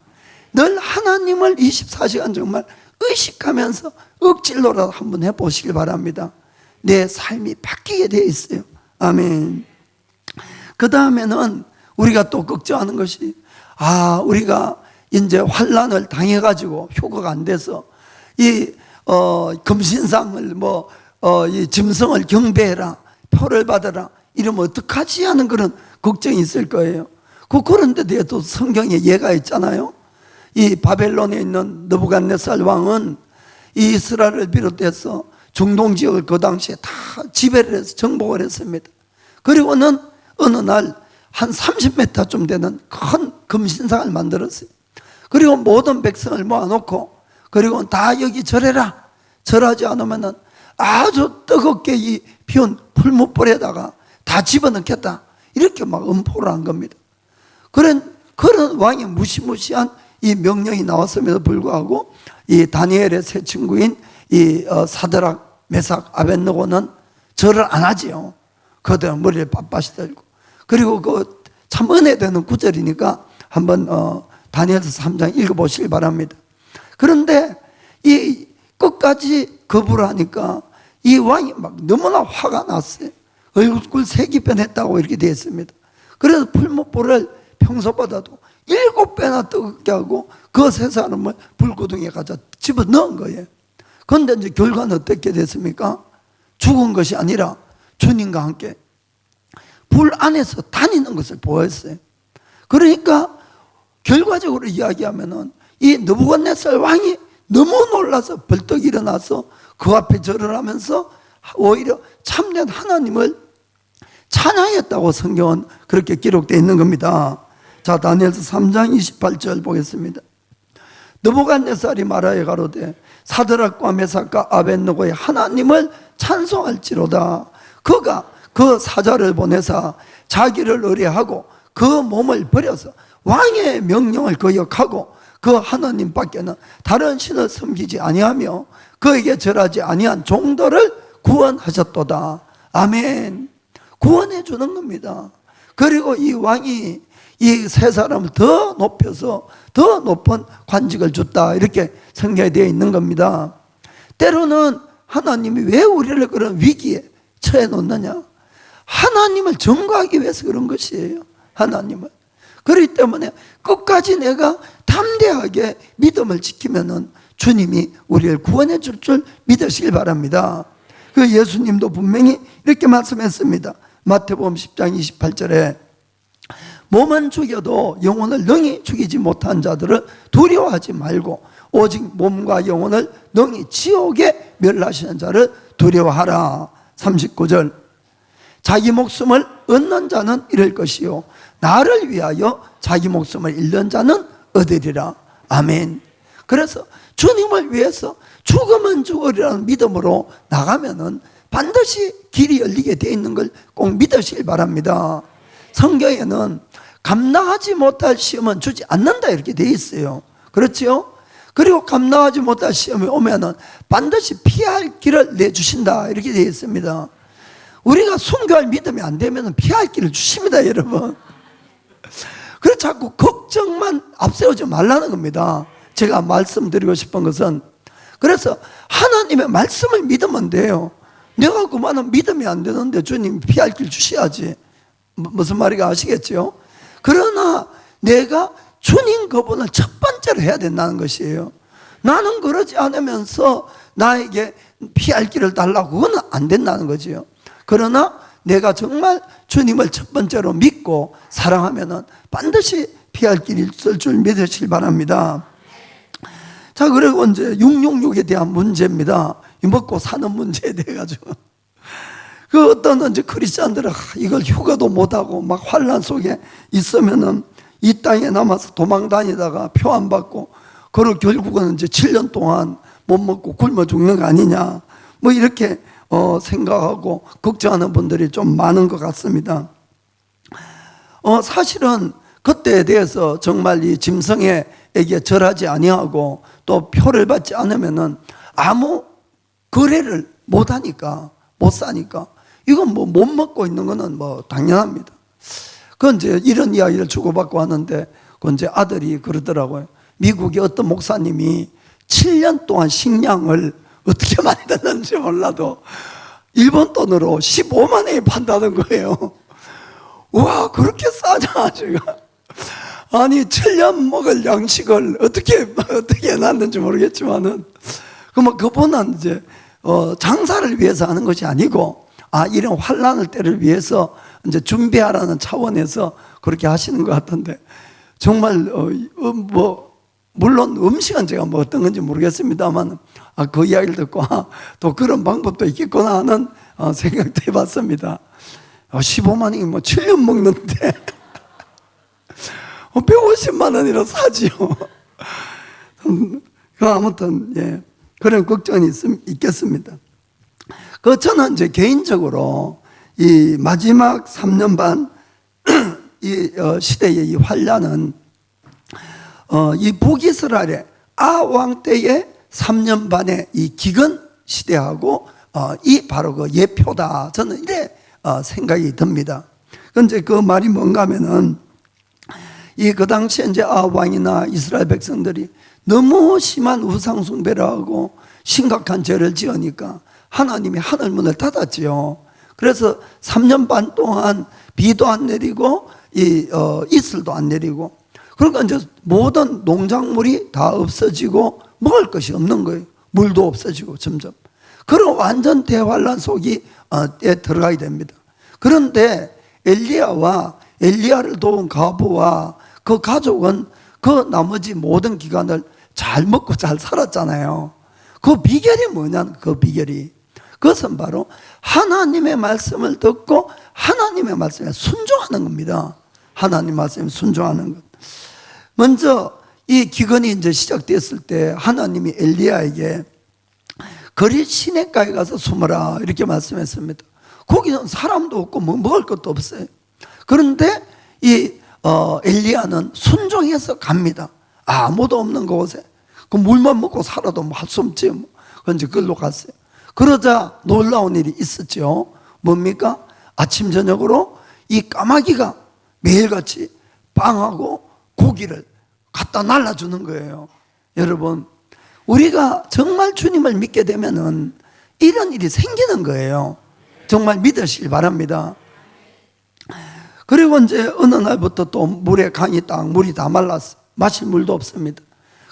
늘 하나님을 24시간 정말 의식하면서 억지로라도 한번 해보시길 바랍니다. 내 삶이 바뀌게 되어 있어요. 아멘. 그 다음에는 우리가 또 걱정하는 것이 우리가 이제 환난을 당해가지고 효과가 안 돼서 이 금신상을 이 짐승을 경배해라 표를 받아라 이러면 어떡하지 하는 그런 걱정이 있을 거예요. 그런데 대해도 성경에 예가 있잖아요. 이 바벨론에 있는 느부갓네살 왕은 이 이스라엘을 비롯해서 중동 지역을 그 당시에 다 지배를 해서 정복을 했습니다. 그리고는 어느 날 한 30m쯤 되는 큰 금신상을 만들었어요. 그리고 모든 백성을 모아놓고 그리고 다 여기 절해라. 절하지 않으면은 아주 뜨겁게 이 피운 풀무불에다가 다 집어넣겠다. 이렇게 막 엄포를 한 겁니다. 그런 왕의 무시무시한 이 명령이 나왔음에도 불구하고 이 다니엘의 세 친구인 이 사드락, 메삭, 아벳느고는 절을 안 하지요. 그들은 머리를 빳빳이 들고. 그리고 그 참 은혜되는 구절이니까 한번 다니엘서 3장 읽어보시기 바랍니다. 그런데 이 끝까지 거부를 하니까 이 왕이 막 너무나 화가 났어요. 얼굴 색이 변했다고 이렇게 되어 있습니다. 그래서 풀무불을 평소보다도 7배나 뜨겁게 하고 그 세 사람을 불구덩이에 가져 집어넣은 거예요. 그런데 이제 결과는 어떻게 됐습니까? 죽은 것이 아니라 주님과 함께 불 안에서 다니는 것을 보였어요. 그러니까 결과적으로 이야기하면은 이 느부갓네살 왕이 너무 놀라서 벌떡 일어나서 그 앞에 절을 하면서 오히려 참된 하나님을 찬양했다고 성경은 그렇게 기록되어 있는 겁니다. 자, 다니엘서 3장 28절 보겠습니다. 느부갓네살이 말하여 가로되 사드락과 메삭과 아벳느고의 하나님을 찬송할지로다. 그가 그 사자를 보내사 자기를 의뢰하고 그 몸을 버려서 왕의 명령을 거역하고 그 하나님 밖에는 다른 신을 섬기지 아니하며 그에게 절하지 아니한 종들을 구원하셨도다. 아멘. 구원해 주는 겁니다. 그리고 이 왕이 이 세 사람을 더 높여서 더 높은 관직을 줬다. 이렇게 성경에 되어 있는 겁니다. 때로는 하나님이 왜 우리를 그런 위기에 처해 놓느냐? 하나님을 전거하기 위해서 그런 것이에요. 하나님을. 그렇기 때문에 끝까지 내가 담대하게 믿음을 지키면은 주님이 우리를 구원해 줄 줄 믿으시길 바랍니다. 그 예수님도 분명히 이렇게 말씀했습니다. 마태복음 10장 28절에 몸은 죽여도 영혼을 능히 죽이지 못한 자들을 두려워하지 말고 오직 몸과 영혼을 능히 지옥에 멸하시는 자를 두려워하라. 39절 자기 목숨을 얻는 자는 잃을 것이요 나를 위하여 자기 목숨을 잃는 자는 얻으리라. 아멘. 그래서 주님을 위해서 죽으면 죽으리라는 믿음으로 나가면은 반드시 길이 열리게 되어 있는 걸 꼭 믿으시길 바랍니다. 성경에는 감당하지 못할 시험은 주지 않는다 이렇게 되어 있어요. 그렇죠? 그리고 감당하지 못할 시험이 오면은 반드시 피할 길을 내주신다 이렇게 되어 있습니다. 우리가 순교할 믿음이 안 되면 피할 길을 주십니다, 여러분. 그래서 자꾸 걱정만 앞세우지 말라는 겁니다. 제가 말씀드리고 싶은 것은 그래서 하나님의 말씀을 믿으면 돼요. 내가 그만한 믿음이 안 되는데 주님 피할 길 주셔야지. 무슨 말인가 아시겠죠? 그러나 내가 주님 그분을 첫 번째로 해야 된다는 것이에요. 나는 그러지 않으면서 나에게 피할 길을 달라고 그건 안 된다는 거지요. 그러나 내가 정말 주님을 첫 번째로 믿고 사랑하면은 반드시 피할 길이 있을 줄 믿으시길 바랍니다. 자, 그리고 이제 666에 대한 문제입니다. 먹고 사는 문제에 대해 가지고 그 어떤 이제 크리스찬들은 이걸 휴가도 못하고 막 환란 속에 있으면은 이 땅에 남아서 도망 다니다가 표 안 받고 그리고 결국은 이제 7년 동안 못 먹고 굶어 죽는 거 아니냐 뭐 이렇게 생각하고 걱정하는 분들이 좀 많은 것 같습니다. 사실은 그때에 대해서 정말 이 짐승에게 절하지 아니하고 또 표를 받지 않으면은 아무 거래를 못 하니까 못 사니까 이건 뭐 못 먹고 있는 거는 뭐 당연합니다. 그건 이제 이런 이야기를 주고받고 하는데 그건 이제 아들이 그러더라고요. 미국의 어떤 목사님이 7년 동안 식량을 어떻게 만드는지 몰라도 일본 돈으로 15만 원에 판다는 거예요. 와, 그렇게 싸냐 제가. 아니 7년 먹을 양식을 어떻게 해놨는지 모르겠지만은 그러면 그분은 이제 장사를 위해서 하는 것이 아니고 이런 환란을 때를 위해서 이제 준비하라는 차원에서 그렇게 하시는 것 같은데 정말 뭐 물론 음식은 제가 뭐 어떤 건지 모르겠습니다만 그 이야기를 듣고 또 그런 방법도 있겠구나 하는 생각도 해봤습니다. 15만 원이 뭐 7년 먹는데 150만 원이라 사지요. 아무튼 예, 그런 걱정이 있겠습니다. 저는 이제 개인적으로 이 마지막 3년 반 이 시대의 이 환란은 이 북이스라엘의 아왕 때의 3년 반의 이 기근 시대하고 이 바로 그 예표다. 저는 이래 생각이 듭니다. 근데 그 말이 뭔가 하면은 그 당시에 이제 아왕이나 이스라엘 백성들이 너무 심한 우상 숭배를 하고 심각한 죄를 지으니까 하나님이 하늘 문을 닫았지요. 그래서 3년 반 동안 비도 안 내리고 이슬도 안 내리고, 그러니까 이제 모든 농작물이 다 없어지고 먹을 것이 없는 거예요. 물도 없어지고 점점. 그런 완전 대환란 속에 들어가야 됩니다. 그런데 엘리야와 엘리야를 도운 과부와 그 가족은 그 나머지 모든 기간을 잘 먹고 잘 살았잖아요. 그 비결이 뭐냐? 그 비결이, 그것은 바로 하나님의 말씀을 듣고 하나님의 말씀에 순종하는 겁니다. 하나님 말씀에 순종하는 것. 먼저 이 기근이 이제 시작됐을 때 하나님이 엘리야에게 거리 시내가에 가서 숨어라 이렇게 말씀했습니다. 거기는 사람도 없고 뭐 먹을 것도 없어요. 그런데 엘리야는 순종해서 갑니다. 아무도 없는 곳에 그 물만 먹고 살아도 할 수 없지 뭐. 그런지 그걸로 갔어요. 그러자 놀라운 일이 있었죠. 뭡니까? 아침 저녁으로 이 까마귀가 매일같이 빵하고 고기를 갖다 날라주는 거예요. 여러분, 우리가 정말 주님을 믿게 되면은 이런 일이 생기는 거예요. 정말 믿으시길 바랍니다. 그리고 이제 어느 날부터 또 물에 강이 물이 다 말랐어. 마실 물도 없습니다.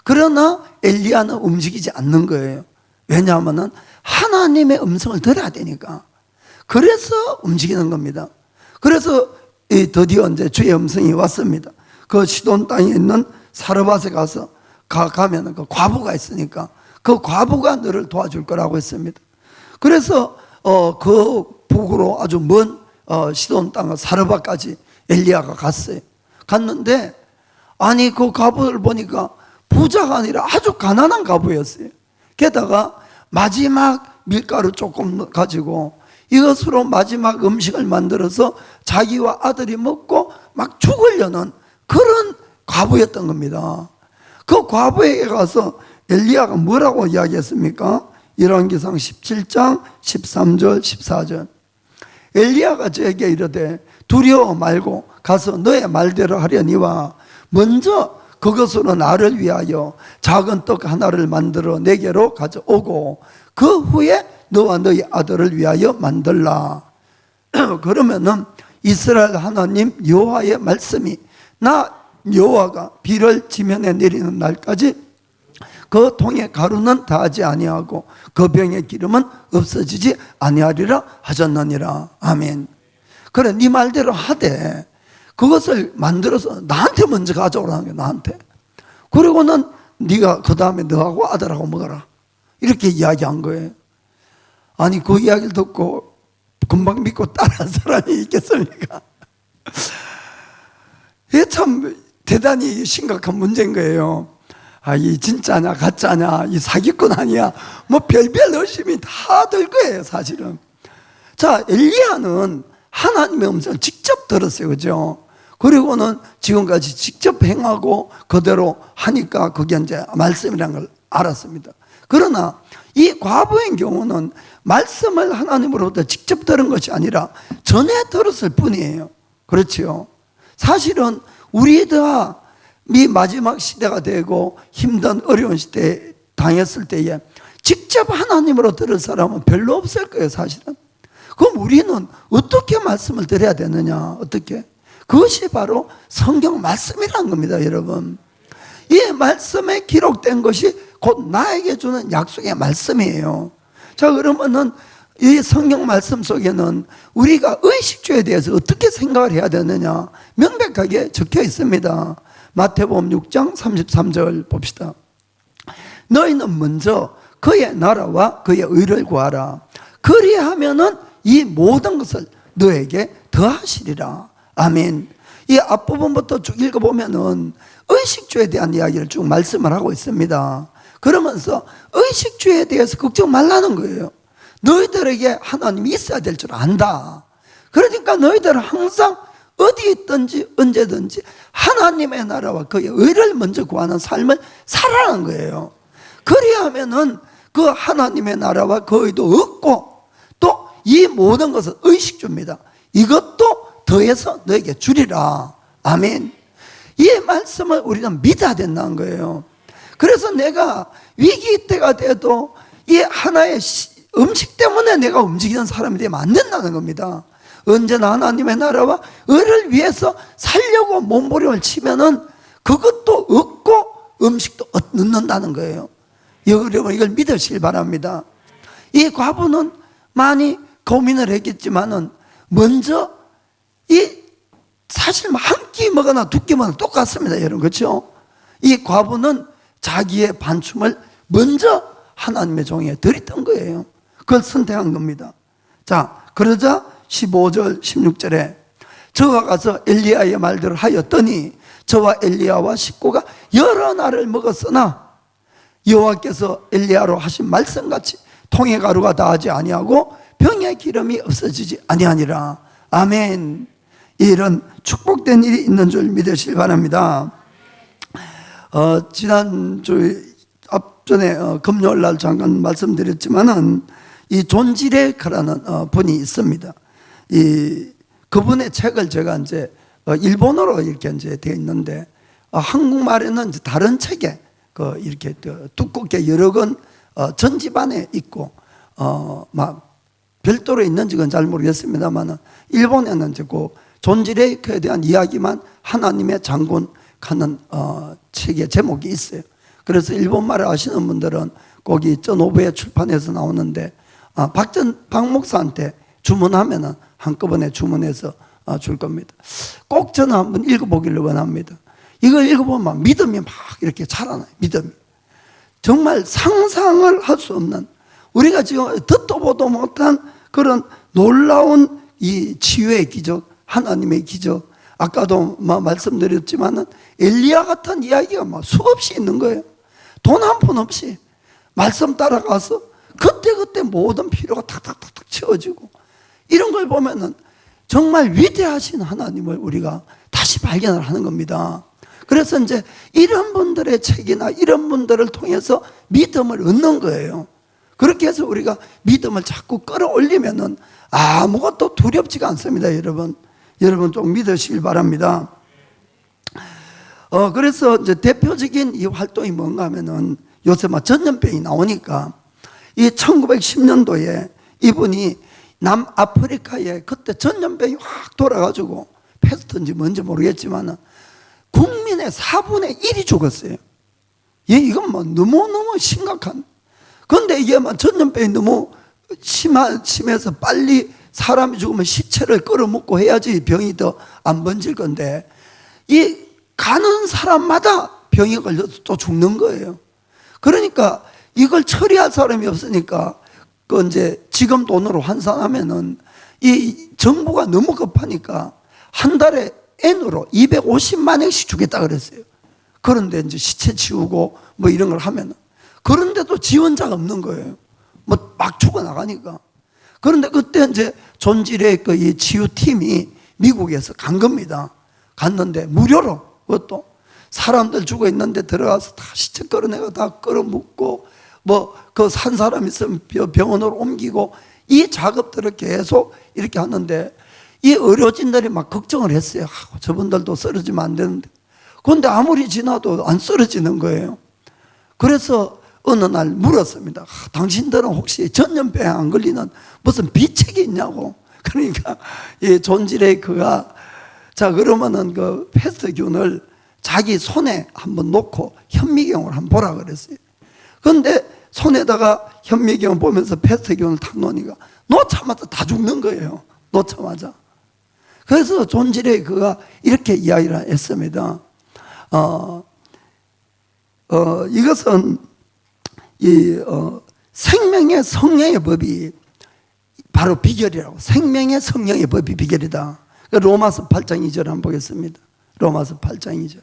그러나 엘리야는 움직이지 않는 거예요. 왜냐하면은 하나님의 음성을 들어야 되니까. 그래서 움직이는 겁니다. 그래서 드디어 이제 주의 음성이 왔습니다. 그 시돈 땅에 있는 사르밧에 가면 그 과부가 있으니까 그 과부가 너를 도와줄 거라고 했습니다. 그래서 그 북으로 아주 먼 시돈 땅 사르밧까지 엘리야가 갔어요. 갔는데 아니 그 과부를 보니까 부자가 아니라 아주 가난한 과부였어요. 게다가 마지막 밀가루 조금 가지고 이것으로 마지막 음식을 만들어서 자기와 아들이 먹고 막 죽으려는 그런 과부였던 겁니다. 그 과부에게 가서 엘리야가 뭐라고 이야기했습니까? 열왕기상 17장 13절 14절. 엘리야가 저에게 이르되 두려워 말고 가서 너의 말대로 하려니와 먼저 그것으로 나를 위하여 작은 떡 하나를 만들어 내게로 가져오고 그 후에 너와 너희 아들을 위하여 만들라. 그러면은 이스라엘 하나님 여호와의 말씀이 나 여호와가 비를 지면에 내리는 날까지 그 통의 가루는 다하지 아니하고 그 병의 기름은 없어지지 아니하리라 하셨느니라. 아멘. 그래 네 말대로 하되 그것을 만들어서 나한테 먼저 가져오라는 거야. 나한테. 그리고는 네가 그 다음에 너하고 아들하고 먹어라 이렇게 이야기한 거예요. 아니 그 이야기를 듣고 금방 믿고 따라한 사람이 있겠습니까? 이게 참 대단히 심각한 문제인 거예요. 이 진짜냐 가짜냐 이 사기꾼 아니야 뭐 별별 의심이 다 들 거예요 사실은. 자, 엘리야는 하나님의 음성을 직접 들었어요. 그죠? 그리고는 지금까지 직접 행하고 그대로 하니까 그게 이제 말씀이라는 걸 알았습니다. 그러나 이 과부의 경우는 말씀을 하나님으로부터 직접 들은 것이 아니라 전에 들었을 뿐이에요. 그렇죠? 사실은 우리 다 이 마지막 시대가 되고 힘든 어려운 시대에 당했을 때에 직접 하나님으로 들을 사람은 별로 없을 거예요 사실은. 그럼 우리는 어떻게 말씀을 드려야 되느냐? 어떻게? 그것이 바로 성경 말씀이라는 겁니다 여러분. 이 말씀에 기록된 것이 곧 나에게 주는 약속의 말씀이에요. 자, 그러면은 이 성경 말씀 속에는 우리가 의식주에 대해서 어떻게 생각을 해야 되느냐 명백하게 적혀 있습니다. 마태복음 6장 33절 봅시다. 너희는 먼저 그의 나라와 그의 의를 구하라. 그리하면은 이 모든 것을 너에게 더하시리라. 아멘. 이 앞부분부터 쭉 읽어보면은 의식주에 대한 이야기를 쭉 말씀을 하고 있습니다. 그러면서 의식주에 대해서 걱정 말라는 거예요. 너희들에게 하나님이 있어야 될 줄 안다. 그러니까 너희들은 항상 어디 있든지 언제든지 하나님의 나라와 그의 의를 먼저 구하는 삶을 살아가는 거예요. 그래야 하면은 그 하나님의 나라와 그 의도 얻고 또 이 모든 것은 의식주입니다. 이것도 더해서 너에게 주리라. 아멘. 이 말씀을 우리는 믿어야 된다는 거예요. 그래서 내가 위기 때가 돼도 이 하나의 음식 때문에 내가 움직이는 사람이 되면 안 된다는 겁니다. 언제나 하나님의 나라와 의를 위해서 살려고 몸부림을 치면은 그것도 얻고 음식도 얻는다는 거예요. 여러분 이걸 믿으시길 바랍니다. 이 과부는 많이 고민을 했겠지만은 먼저 사실 한 끼 먹거나 두 끼 먹으나 똑같습니다, 여러분. 그렇죠? 이 과부는 자기의 반춤을 먼저 하나님의 종에 드렸던 거예요. 그걸 선택한 겁니다. 자, 그러자 15절 16절에 저가 가서 엘리야의 말들을 하였더니 저와 엘리야와 식구가 여러 날을 먹었으나 여호와께서 엘리야로 하신 말씀같이 통의 가루가 다하지 아니하고 병의 기름이 없어지지 아니하니라. 아멘. 이런 축복된 일이 있는 줄 믿으시기 바랍니다. 지난주 앞전에 금요일 날 잠깐 말씀드렸지만은 이 존 지레크라는 분이 있습니다. 그분의 책을 제가 이제 일본어로 이렇게 이제 되어 있는데 한국말에는 이제 다른 책에 이렇게 두껍게 여러 권 전집안에 있고 막 별도로 있는지 그건 잘 모르겠습니다만 일본에는 이제 존 지레이크에 대한 이야기만 하나님의 장군 하는 책의 제목이 있어요. 그래서 일본말을 아시는 분들은 거기 전오부의 출판에서 나오는데 박 목사한테 주문하면은 한꺼번에 주문해서 줄 겁니다. 꼭 저는 한번 읽어보기를 원합니다. 이걸 읽어보면 믿음이 막 이렇게 자라나요. 믿음이 정말 상상을 할 수 없는, 우리가 지금 듣도 보도 못한 그런 놀라운 이 치유의 기적, 하나님의 기적. 아까도 말씀드렸지만은 엘리야 같은 이야기가 막 수없이 있는 거예요. 돈 한 푼 없이 말씀 따라가서 그때 모든 필요가 탁탁탁탁 채워지고, 이런 걸 보면은 정말 위대하신 하나님을 우리가 다시 발견을 하는 겁니다. 그래서 이제 이런 분들의 책이나 이런 분들을 통해서 믿음을 얻는 거예요. 그렇게 해서 우리가 믿음을 자꾸 끌어올리면은 아무것도 두렵지가 않습니다, 여러분. 여러분 좀 믿으시길 바랍니다. 그래서 이제 대표적인 이 활동이 뭔가 하면은 요새 막 전염병이 나오니까 이 1910년도에 이분이 남아프리카에 그때 전염병이 확 돌아가지고 패스트인지 뭔지 모르겠지만은 국민의 4분의 1이 죽었어요. 이건 뭐 너무너무 심각한. 그런데 이게 막 전염병이 너무 심해서 빨리 사람이 죽으면 시체를 끌어먹고 해야지 병이 더 안 번질 건데, 이 가는 사람마다 병이 걸려서 또 죽는 거예요. 그러니까 이걸 처리할 사람이 없으니까 그 이제 지금 돈으로 환산하면은 이 정부가 너무 급하니까 한 달에 N으로 250만 원씩 주겠다 그랬어요. 그런데 이제 시체 치우고 뭐 이런 걸 하면은, 그런데도 지원자가 없는 거예요. 뭐 막 죽어나가니까. 그런데 그때 이제 존질의 이 치유팀이 미국에서 간 겁니다. 갔는데 무료로, 그것도 사람들 죽어 있는데 들어가서 다 시체 끌어내고 다 끌어묻고 뭐 그 산 사람 있으면 병원으로 옮기고, 이 작업들을 계속 이렇게 하는데 이 의료진들이 막 걱정을 했어요. 저분들도 쓰러지면 안 되는데. 그런데 아무리 지나도 안 쓰러지는 거예요. 그래서 어느 날 물었습니다. 당신들은 혹시 전염병에 안 걸리는 무슨 비책이 있냐고. 그러니까 이 존 지레이크가 자 그러면은 그 패스트균을 자기 손에 한번 놓고 현미경을 한번 보라 그랬어요. 그런데 손에다가 현미경을 보면서 패스트균을 탁 놓으니까 놓자마자 다 죽는 거예요. 놓자마자. 그래서 존 지레이크가 이렇게 이야기를 했습니다. 이것은 생명의 성령의 법이 바로 비결이라고. 생명의 성령의 법이 비결이다. 로마서 8장 2절 한번 보겠습니다. 로마서 8장 2절.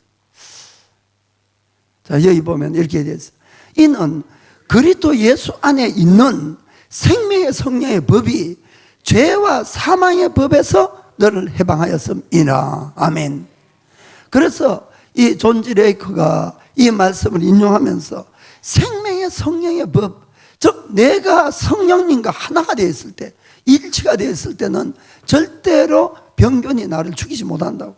자, 여기 보면 이렇게 되어 있어요. 이는 그리스도 예수 안에 있는 생명의 성령의 법이 죄와 사망의 법에서 너를 해방하였음이라. 아멘. 그래서 이 존 G 레이커가 이 말씀을 인용하면서 생명의 성령의 법, 즉 내가 성령님과 하나가 되어 있을 때, 일치가 되어 있을 때는 절대로 병균이 나를 죽이지 못한다고.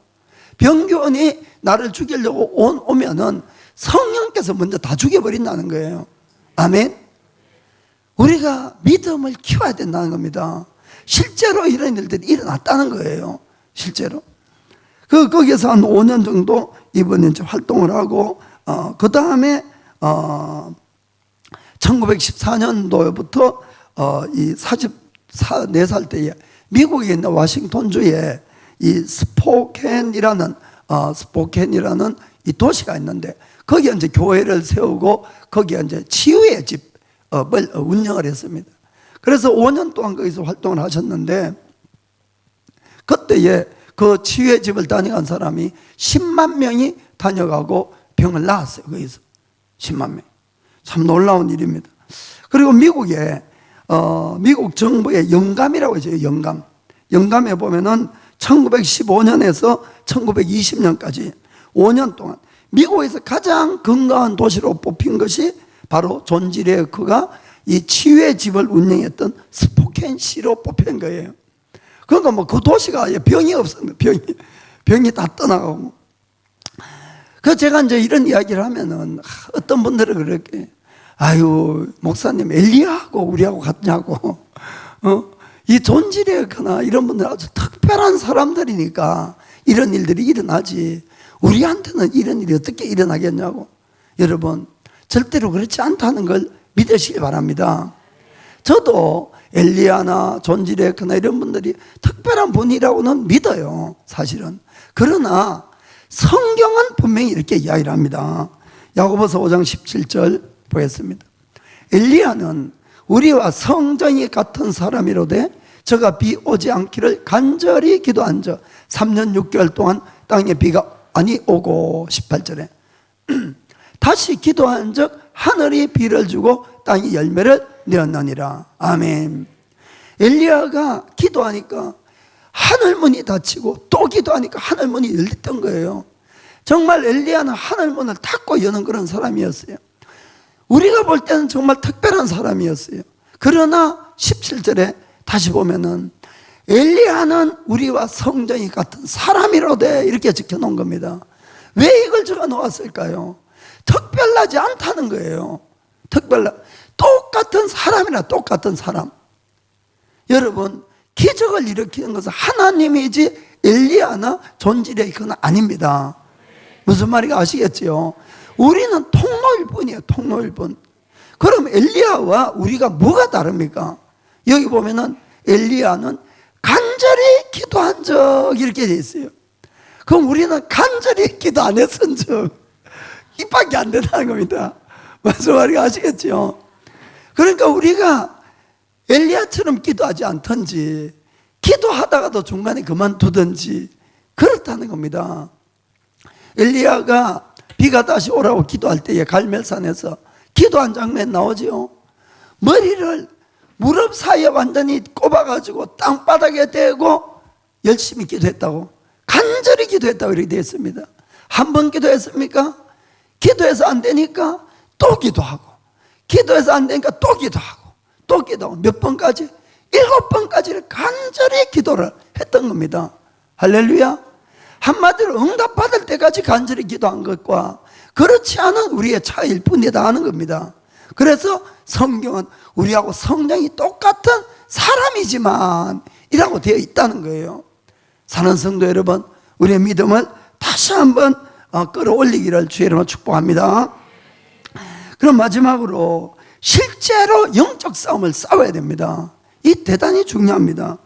병균이 나를 죽이려고 오면은 성령께서 먼저 다 죽여버린다는 거예요. 아멘. 우리가 믿음을 키워야 된다는 겁니다. 실제로 이런 일들이 일어났다는 거예요. 실제로. 거기에서 한 5년 정도 이번에 이제 활동을 하고, 그 다음에 1914년도부터 이 44살 때에 미국에 있는 워싱턴주에 이 스포켄이라는 이 도시가 있는데, 거기에 이제 교회를 세우고 거기에 이제 치유의 집을 운영을 했습니다. 그래서 5년 동안 거기서 활동을 하셨는데, 그때에 그 치유의 집을 다녀간 사람이 10만 명이 다녀가고 병을 낳았어요. 거기서 10만 명. 참 놀라운 일입니다. 그리고 미국에 미국 정부의 영감이라고 있어요. 영감에 보면은 1915년에서 1920년까지 5년 동안 미국에서 가장 건강한 도시로 뽑힌 것이 바로 존 G 레이커가 이 치유의 집을 운영했던 스포켄시로 뽑힌 거예요. 그러니까 뭐 그 도시가 병이 없었는데 병이 다 떠나가고. 그 제가 이제 이런 이야기를 하면은 어떤 분들은 그렇게, 아유 목사님 엘리야하고 우리하고 같냐고. 이 존 G 레이커나 이런 분들 아주 특별한 사람들이니까 이런 일들이 일어나지, 우리한테는 이런 일이 어떻게 일어나겠냐고. 여러분 절대로 그렇지 않다는 걸 믿으시기 바랍니다. 저도 엘리야나 존 G 레이커나 이런 분들이 특별한 분이라고는 믿어요, 사실은. 그러나 성경은 분명히 이렇게 이야기를 합니다. 야고보서 5장 17절 보겠습니다. 엘리야는 우리와 성정이 같은 사람이로되 저가 비 오지 않기를 간절히 기도한 적 3년 6개월 동안 땅에 비가 아니 오고. 18절에 다시 기도한 적 하늘이 비를 주고 땅이 열매를 내었느니라. 아멘. 엘리야가 기도하니까 하늘문이 닫히고 또 기도하니까 하늘문이 열렸던 거예요. 정말 엘리야는 하늘문을 닫고 여는 그런 사람이었어요. 우리가 볼 때는 정말 특별한 사람이었어요. 그러나 17절에 다시 보면은 엘리야는 우리와 성정이 같은 사람이로되 이렇게 적혀놓은 겁니다. 왜 이걸 적어 놓았을까요? 특별하지 않다는 거예요. 똑같은 사람이나 똑같은 사람. 여러분 기적을 일으키는 것은 하나님이지 엘리야나 존 G 레이커는 아닙니다. 무슨 말인가 아시겠죠? 우리는 통로일 뿐이에요. 통로일 뿐. 그럼 엘리야와 우리가 뭐가 다릅니까? 여기 보면은 엘리야는 간절히 기도한 적 이렇게 돼 있어요. 그럼 우리는 간절히 기도 안 했은 적 이밖에 안 된다는 겁니다. 무슨 말인가 아시겠죠? 그러니까 우리가 엘리야처럼 기도하지 않든지 기도하다가도 중간에 그만두든지 그렇다는 겁니다. 엘리야가 비가 다시 오라고 기도할 때에 갈멜산에서 기도한 장면 나오죠. 머리를 무릎 사이에 완전히 꼽아가지고 땅바닥에 대고 열심히 기도했다고, 간절히 기도했다고 이렇게 되어 있습니다. 한 번 기도했습니까? 기도해서 안 되니까 또 기도하고, 기도해서 안 되니까 또 기도하고, 또 기도하고, 몇 번까지? 7번까지를 간절히 기도를 했던 겁니다. 할렐루야. 한마디로 응답받을 때까지 간절히 기도한 것과 그렇지 않은 우리의 차이일 뿐이다 하는 겁니다. 그래서 성경은 우리하고 성령이 똑같은 사람이지만 이라고 되어 있다는 거예요. 사는 성도 여러분, 우리의 믿음을 다시 한번 끌어올리기를 주의 이름으로 축복합니다. 그럼 마지막으로 실제로 영적 싸움을 싸워야 됩니다. 이 대단히 중요합니다.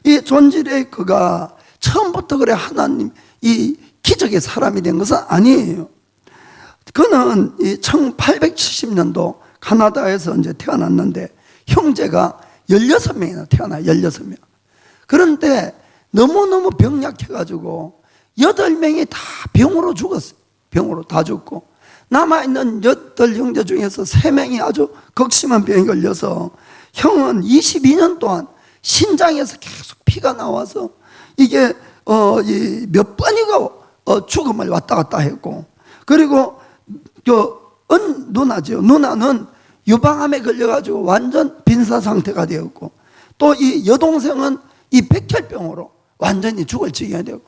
이 존 G 레이커가 처음부터 그래 하나님 이 기적의 사람이 된 것은 아니에요. 그는 이 1870년도 카나다에서 이제 태어났는데 형제가 16명이나 태어나요. 16명. 그런데 너무너무 병약해가지고 8명이 다 병으로 죽었어요. 병으로 다 죽고 남아있는 8형제 중에서 3명이 아주 극심한 병이 걸려서 형은 22년 동안 신장에서 계속 피가 나와서 이게 몇 번이고 죽음을 왔다 갔다 했고, 그리고 누나죠. 누나는 유방암에 걸려가지고 완전 빈사 상태가 되었고, 또 이 여동생은 이 백혈병으로 완전히 죽을 지경이 되고,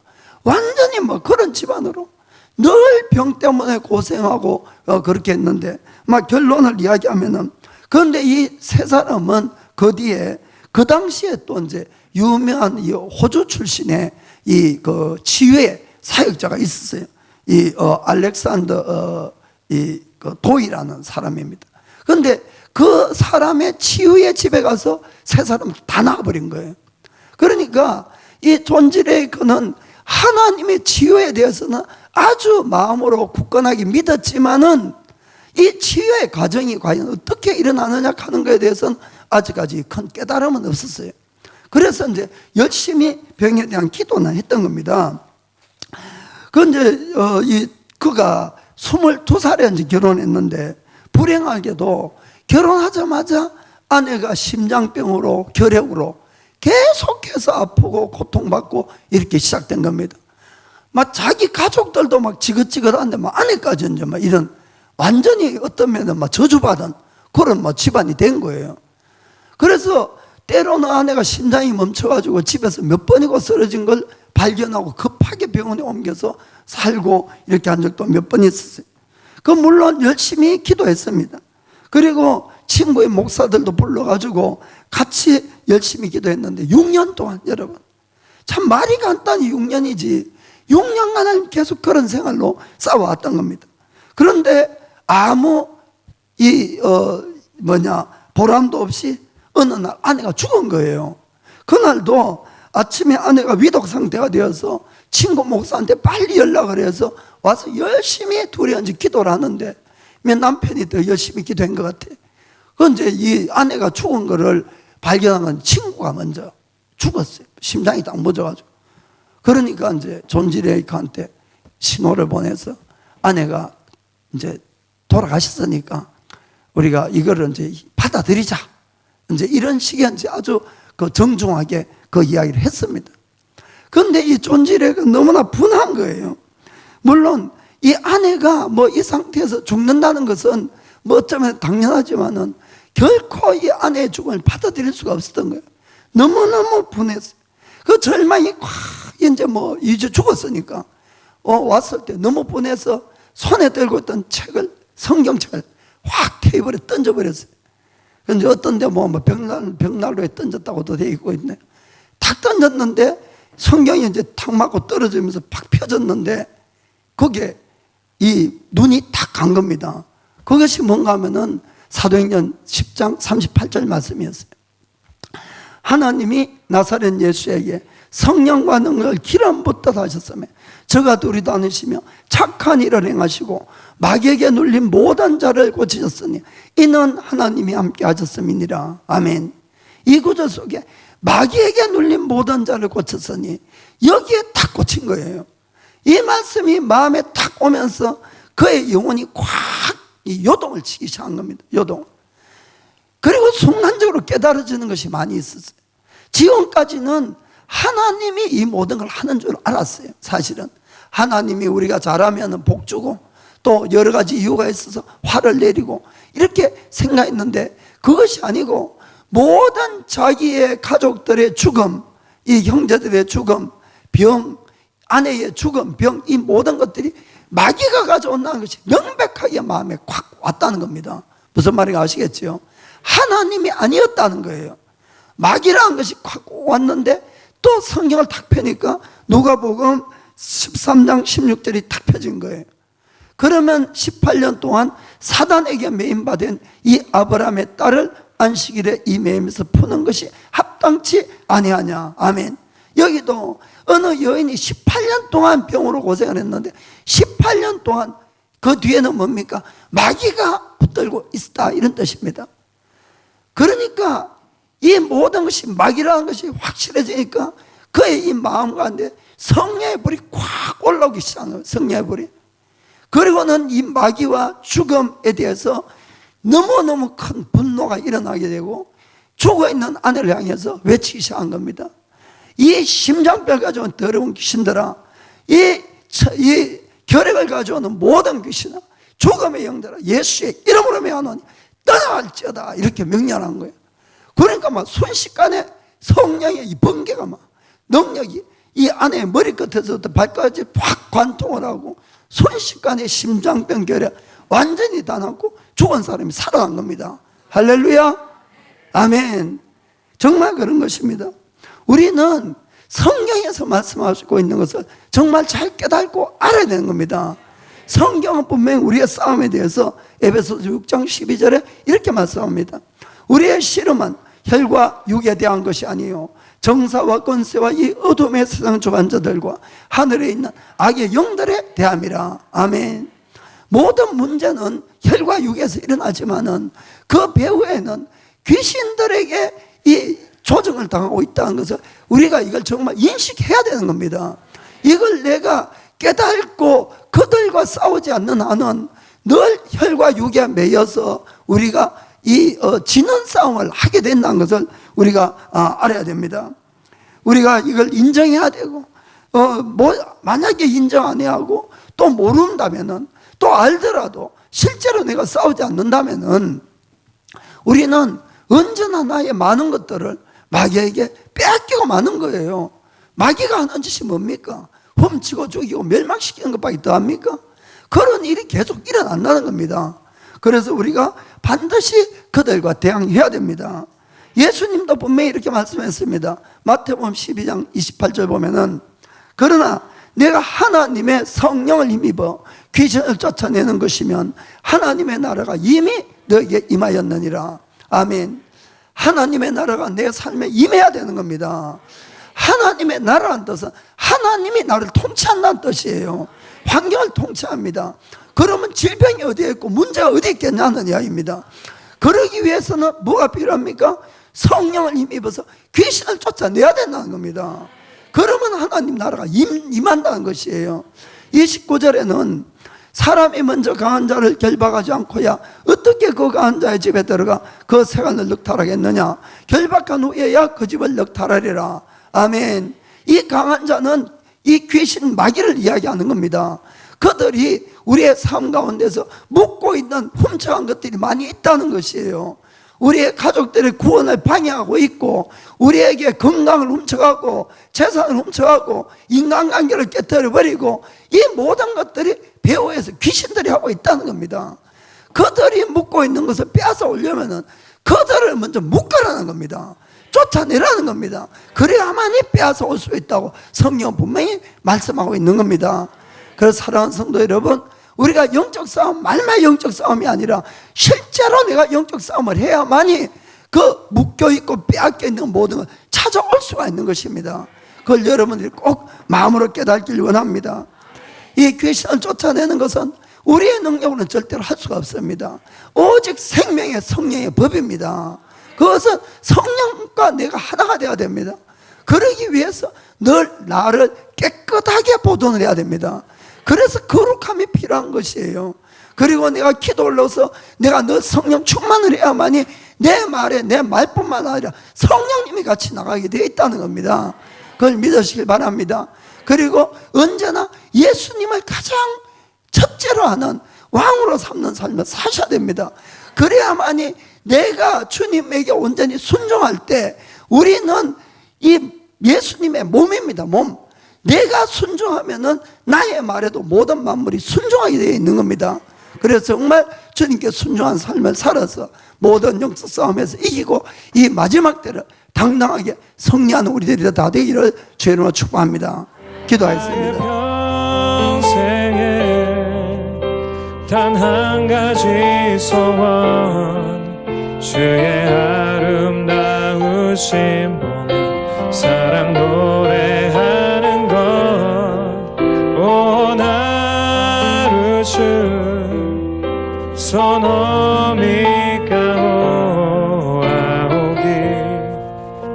완전히 뭐 그런 집안으로 늘 병 때문에 고생하고 그렇게 했는데, 막 결론을 이야기하면은, 그런데 이 세 사람은 그 뒤에 그 당시에 또 이제 유명한 이 호주 출신의 이 그 치유의 사역자가 있었어요. 이 알렉산더 그 도이라는 사람입니다. 그런데 그 사람의 치유의 집에 가서 세 사람 다 나가버린 거예요. 그러니까 이 존질의 그는 하나님의 치유에 대해서는 아주 마음으로 굳건하게 믿었지만은 이 치유의 과정이 과연 어떻게 일어나느냐 하는 것에 대해서는 아직까지 큰 깨달음은 없었어요. 그래서 이제 열심히 병에 대한 기도는 했던 겁니다. 그런데 그가 22살에 이제 결혼했는데, 불행하게도 결혼하자마자 아내가 심장병으로 결핵으로 계속해서 아프고 고통받고 이렇게 시작된 겁니다. 막 자기 가족들도 막 지긋지긋한데 막 아내까지 이제 막 이런 완전히 어떤 면은 막 저주받은 그런 뭐 집안이 된 거예요. 그래서 때로는 아내가 심장이 멈춰가지고 집에서 몇 번이고 쓰러진 걸 발견하고 급하게 병원에 옮겨서 살고 이렇게 한 적도 몇 번 있었어요. 그 물론 열심히 기도했습니다. 그리고 친구의 목사들도 불러가지고 같이 열심히 기도했는데 6년 동안, 여러분 참 말이 간단히 6년이지 6년간은 계속 그런 생활로 싸워왔던 겁니다. 그런데 아무 보람도 없이 어느 날 아내가 죽은 거예요. 그날도 아침에 아내가 위독 상태가 되어서 친구 목사한테 빨리 연락을 해서 와서 열심히 둘이 이제 기도를 하는데, 남편이 더 열심히 기도한 것 같아. 그런데 이 아내가 죽은 거를 발견한 건 친구가 먼저 죽었어요. 심장이 딱 멎어가지고. 그러니까 이제 존지레이크한테 신호를 보내서 아내가 이제 돌아가셨으니까 우리가 이거를 이제 받아들이자. 이제 이런 식의 이제 아주 그 정중하게 그 이야기를 했습니다. 그런데 이 존지레이크가 너무나 분한 거예요. 물론 이 아내가 뭐 이 상태에서 죽는다는 것은 뭐 어쩌면 당연하지만은 결코 이 아내의 죽음을 받아들일 수가 없었던 거예요. 너무너무 분했어요. 그 절망이 확 이제 뭐 이제 죽었으니까 왔을 때 너무 분해서 손에 들고 있던 책을, 성경책을 확 테이블에 던져버렸어요. 그런데 어떤 데 뭐 벽난로에 던졌다고도 돼 있고 있네. 탁 던졌는데 성경이 이제 탁 맞고 떨어지면서 팍 펴졌는데 거기에 이 눈이 탁 간 겁니다. 그것이 뭔가 하면은 사도행전 10장 38절 말씀이었어요. 하나님이 나사렛 예수에게 성령과 능력을 기름 붓듯 하셨으며 저가 둘이도 않으시며 착한 일을 행하시고 마귀에게 눌린 모든 자를 고치셨으니 이는 하나님이 함께 하셨음이니라. 아멘. 이 구절 속에 마귀에게 눌린 모든 자를 고쳤으니 여기에 탁 꽂힌 거예요. 이 말씀이 마음에 탁 오면서 그의 영혼이 콱 요동을 치기 시작한 겁니다. 요동. 그리고 순간적으로 깨달아지는 것이 많이 있었어요. 지금까지는 하나님이 이 모든 걸 하는 줄 알았어요. 사실은 하나님이 우리가 잘하면 복 주고 또 여러 가지 이유가 있어서 화를 내리고 이렇게 생각했는데 그것이 아니고 모든 자기의 가족들의 죽음, 이 형제들의 죽음, 병, 아내의 죽음, 병, 이 모든 것들이 마귀가 가져온다는 것이 명백하게 마음에 콱 왔다는 겁니다. 무슨 말인지 아시겠죠? 하나님이 아니었다는 거예요. 마귀라는 것이 콱 왔는데 또 성경을 탁 펴니까 누가복음 13장 16절이 탁 펴진 거예요. 그러면 18년 동안 사단에게 매임받은 이 아브라함의 딸을 안식일에 이 매임에서 푸는 것이 합당치 아니하냐. 아멘. 여기도 어느 여인이 18년 동안 병으로 고생을 했는데 18년 동안 그 뒤에는 뭡니까? 마귀가 붙들고 있다, 이런 뜻입니다. 그러니까 이 모든 것이 마귀라는 것이 확실해지니까 그의 이 마음 가운데 성령의 불이 콱 올라오기 시작하는 거예요. 성령의 불이. 그리고는 이 마귀와 죽음에 대해서 너무너무 큰 분노가 일어나게 되고 죽어있는 아내를 향해서 외치기 시작한 겁니다. 이 심장병 가져온 더러운 귀신들아, 이 결핵을 가져오는 모든 귀신아, 죽음의 영들아, 예수의 이름으로 명하노니 떠나갈지어다, 이렇게 명령한 거예요. 그러니까 막 순식간에 성령의 이 번개가 막 능력이 이 아내의 머리끝에서부터 발까지 확 관통을 하고 순식간에 심장병 결핵 완전히 다 낫고 죽은 사람이 살아난 겁니다. 할렐루야, 아멘. 정말 그런 것입니다. 우리는 성경에서 말씀하시고 있는 것을 정말 잘 깨닫고 알아야 되는 겁니다. 성경은 분명히 우리의 싸움에 대해서 에베소서 6장 12절에 이렇게 말씀합니다. 우리의 씨름은 혈과 육에 대한 것이 아니요 정사와 권세와 이 어둠의 세상 주관자들과 하늘에 있는 악의 영들에 대함이라. 아멘. 모든 문제는 혈과 육에서 일어나지만은 그 배후에는 귀신들에게 이 조정을 당하고 있다는 것을 우리가 이걸 정말 인식해야 되는 겁니다. 이걸 내가 깨닫고 그들과 싸우지 않는 한은 늘 혈과 육에 매여서 우리가 이 지는 싸움을 하게 된다는 것을 우리가 알아야 됩니다. 우리가 이걸 인정해야 되고 만약에 인정 안 해야 하고 또 모른다면은 또 알더라도 실제로 내가 싸우지 않는다면은 우리는 언제나 나의 많은 것들을 마귀에게 빼앗기고 마는 거예요. 마귀가 하는 짓이 뭡니까? 훔치고 죽이고 멸망시키는 것밖에 더 합니까? 그런 일이 계속 일어난다는 겁니다. 그래서 우리가 반드시 그들과 대항해야 됩니다. 예수님도 분명히 이렇게 말씀했습니다. 마태복음 12장 28절 보면은 그러나 내가 하나님의 성령을 힘입어 귀신을 쫓아내는 것이면 하나님의 나라가 이미 너에게 임하였느니라. 아멘. 하나님의 나라가 내 삶에 임해야 되는 겁니다. 하나님의 나라라는 뜻은 하나님이 나를 통치한다는 뜻이에요. 환경을 통치합니다. 그러면 질병이 어디에 있고 문제가 어디에 있겠냐는 이야기입니다. 그러기 위해서는 뭐가 필요합니까? 성령을 힘입어서 귀신을 쫓아내야 된다는 겁니다. 그러면 하나님 나라가 임한다는 것이에요. 29절에는 사람이 먼저 강한 자를 결박하지 않고야 어떻게 그 강한 자의 집에 들어가 그 세간을 넉탈하겠느냐. 결박한 후에야 그 집을 넉탈하리라. 아멘. 이 강한 자는 이 귀신 마귀를 이야기하는 겁니다. 그들이 우리의 삶 가운데서 묻고 있는 훔쳐간 것들이 많이 있다는 것이에요. 우리의 가족들의 구원을 방해하고 있고 우리에게 건강을 훔쳐가고 재산을 훔쳐가고 인간관계를 깨뜨려버리고 이 모든 것들이 배후에서 귀신들이 하고 있다는 겁니다. 그들이 묻고 있는 것을 빼앗아 오려면은 그들을 먼저 묶으라는 겁니다. 쫓아내라는 겁니다. 그래야만이 빼앗아 올 수 있다고 성경은 분명히 말씀하고 있는 겁니다. 그래서 사랑하는 성도 여러분, 우리가 영적 싸움, 말만 영적 싸움이 아니라 실제로 내가 영적 싸움을 해야만이 그 묶여있고 빼앗겨있는 모든 걸 찾아올 수가 있는 것입니다. 그걸 여러분들이 꼭 마음으로 깨닫길 원합니다. 이 귀신을 쫓아내는 것은 우리의 능력으로는 절대로 할 수가 없습니다. 오직 생명의 성령의 법입니다. 그것은 성령과 내가 하나가 되어야 됩니다. 그러기 위해서 늘 나를 깨끗하게 보존을 해야 됩니다. 그래서 거룩함이 필요한 것이에요. 그리고 내가 기도 올라서 내가 늘 성령 충만을 해야만이 내 말에 내 말뿐만 아니라 성령님이 같이 나가게 되어 있다는 겁니다. 그걸 믿으시길 바랍니다. 그리고 언제나 예수님을 가장 첫째로 하는 왕으로 삼는 삶을 사셔야 됩니다. 그래야만이 내가 주님에게 온전히 순종할 때 우리는 이 예수님의 몸입니다. 몸. 내가 순종하면은 나의 말에도 모든 만물이 순종하게 되어 있는 겁니다. 그래서 정말 주님께 순종한 삶을 살아서 모든 영적 싸움에서 이기고 이 마지막 때를 당당하게 승리하는 우리들이 다 되기를 주의 이름으로 축복합니다. 기도하겠습니다. 평생에 단 한 가지 소원, 주의 아름다우신 보며 사랑 노래하는 것. 오 나를 주 소노미가 오아오기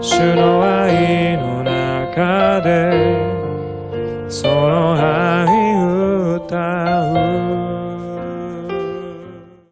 주노와 이노나가 돼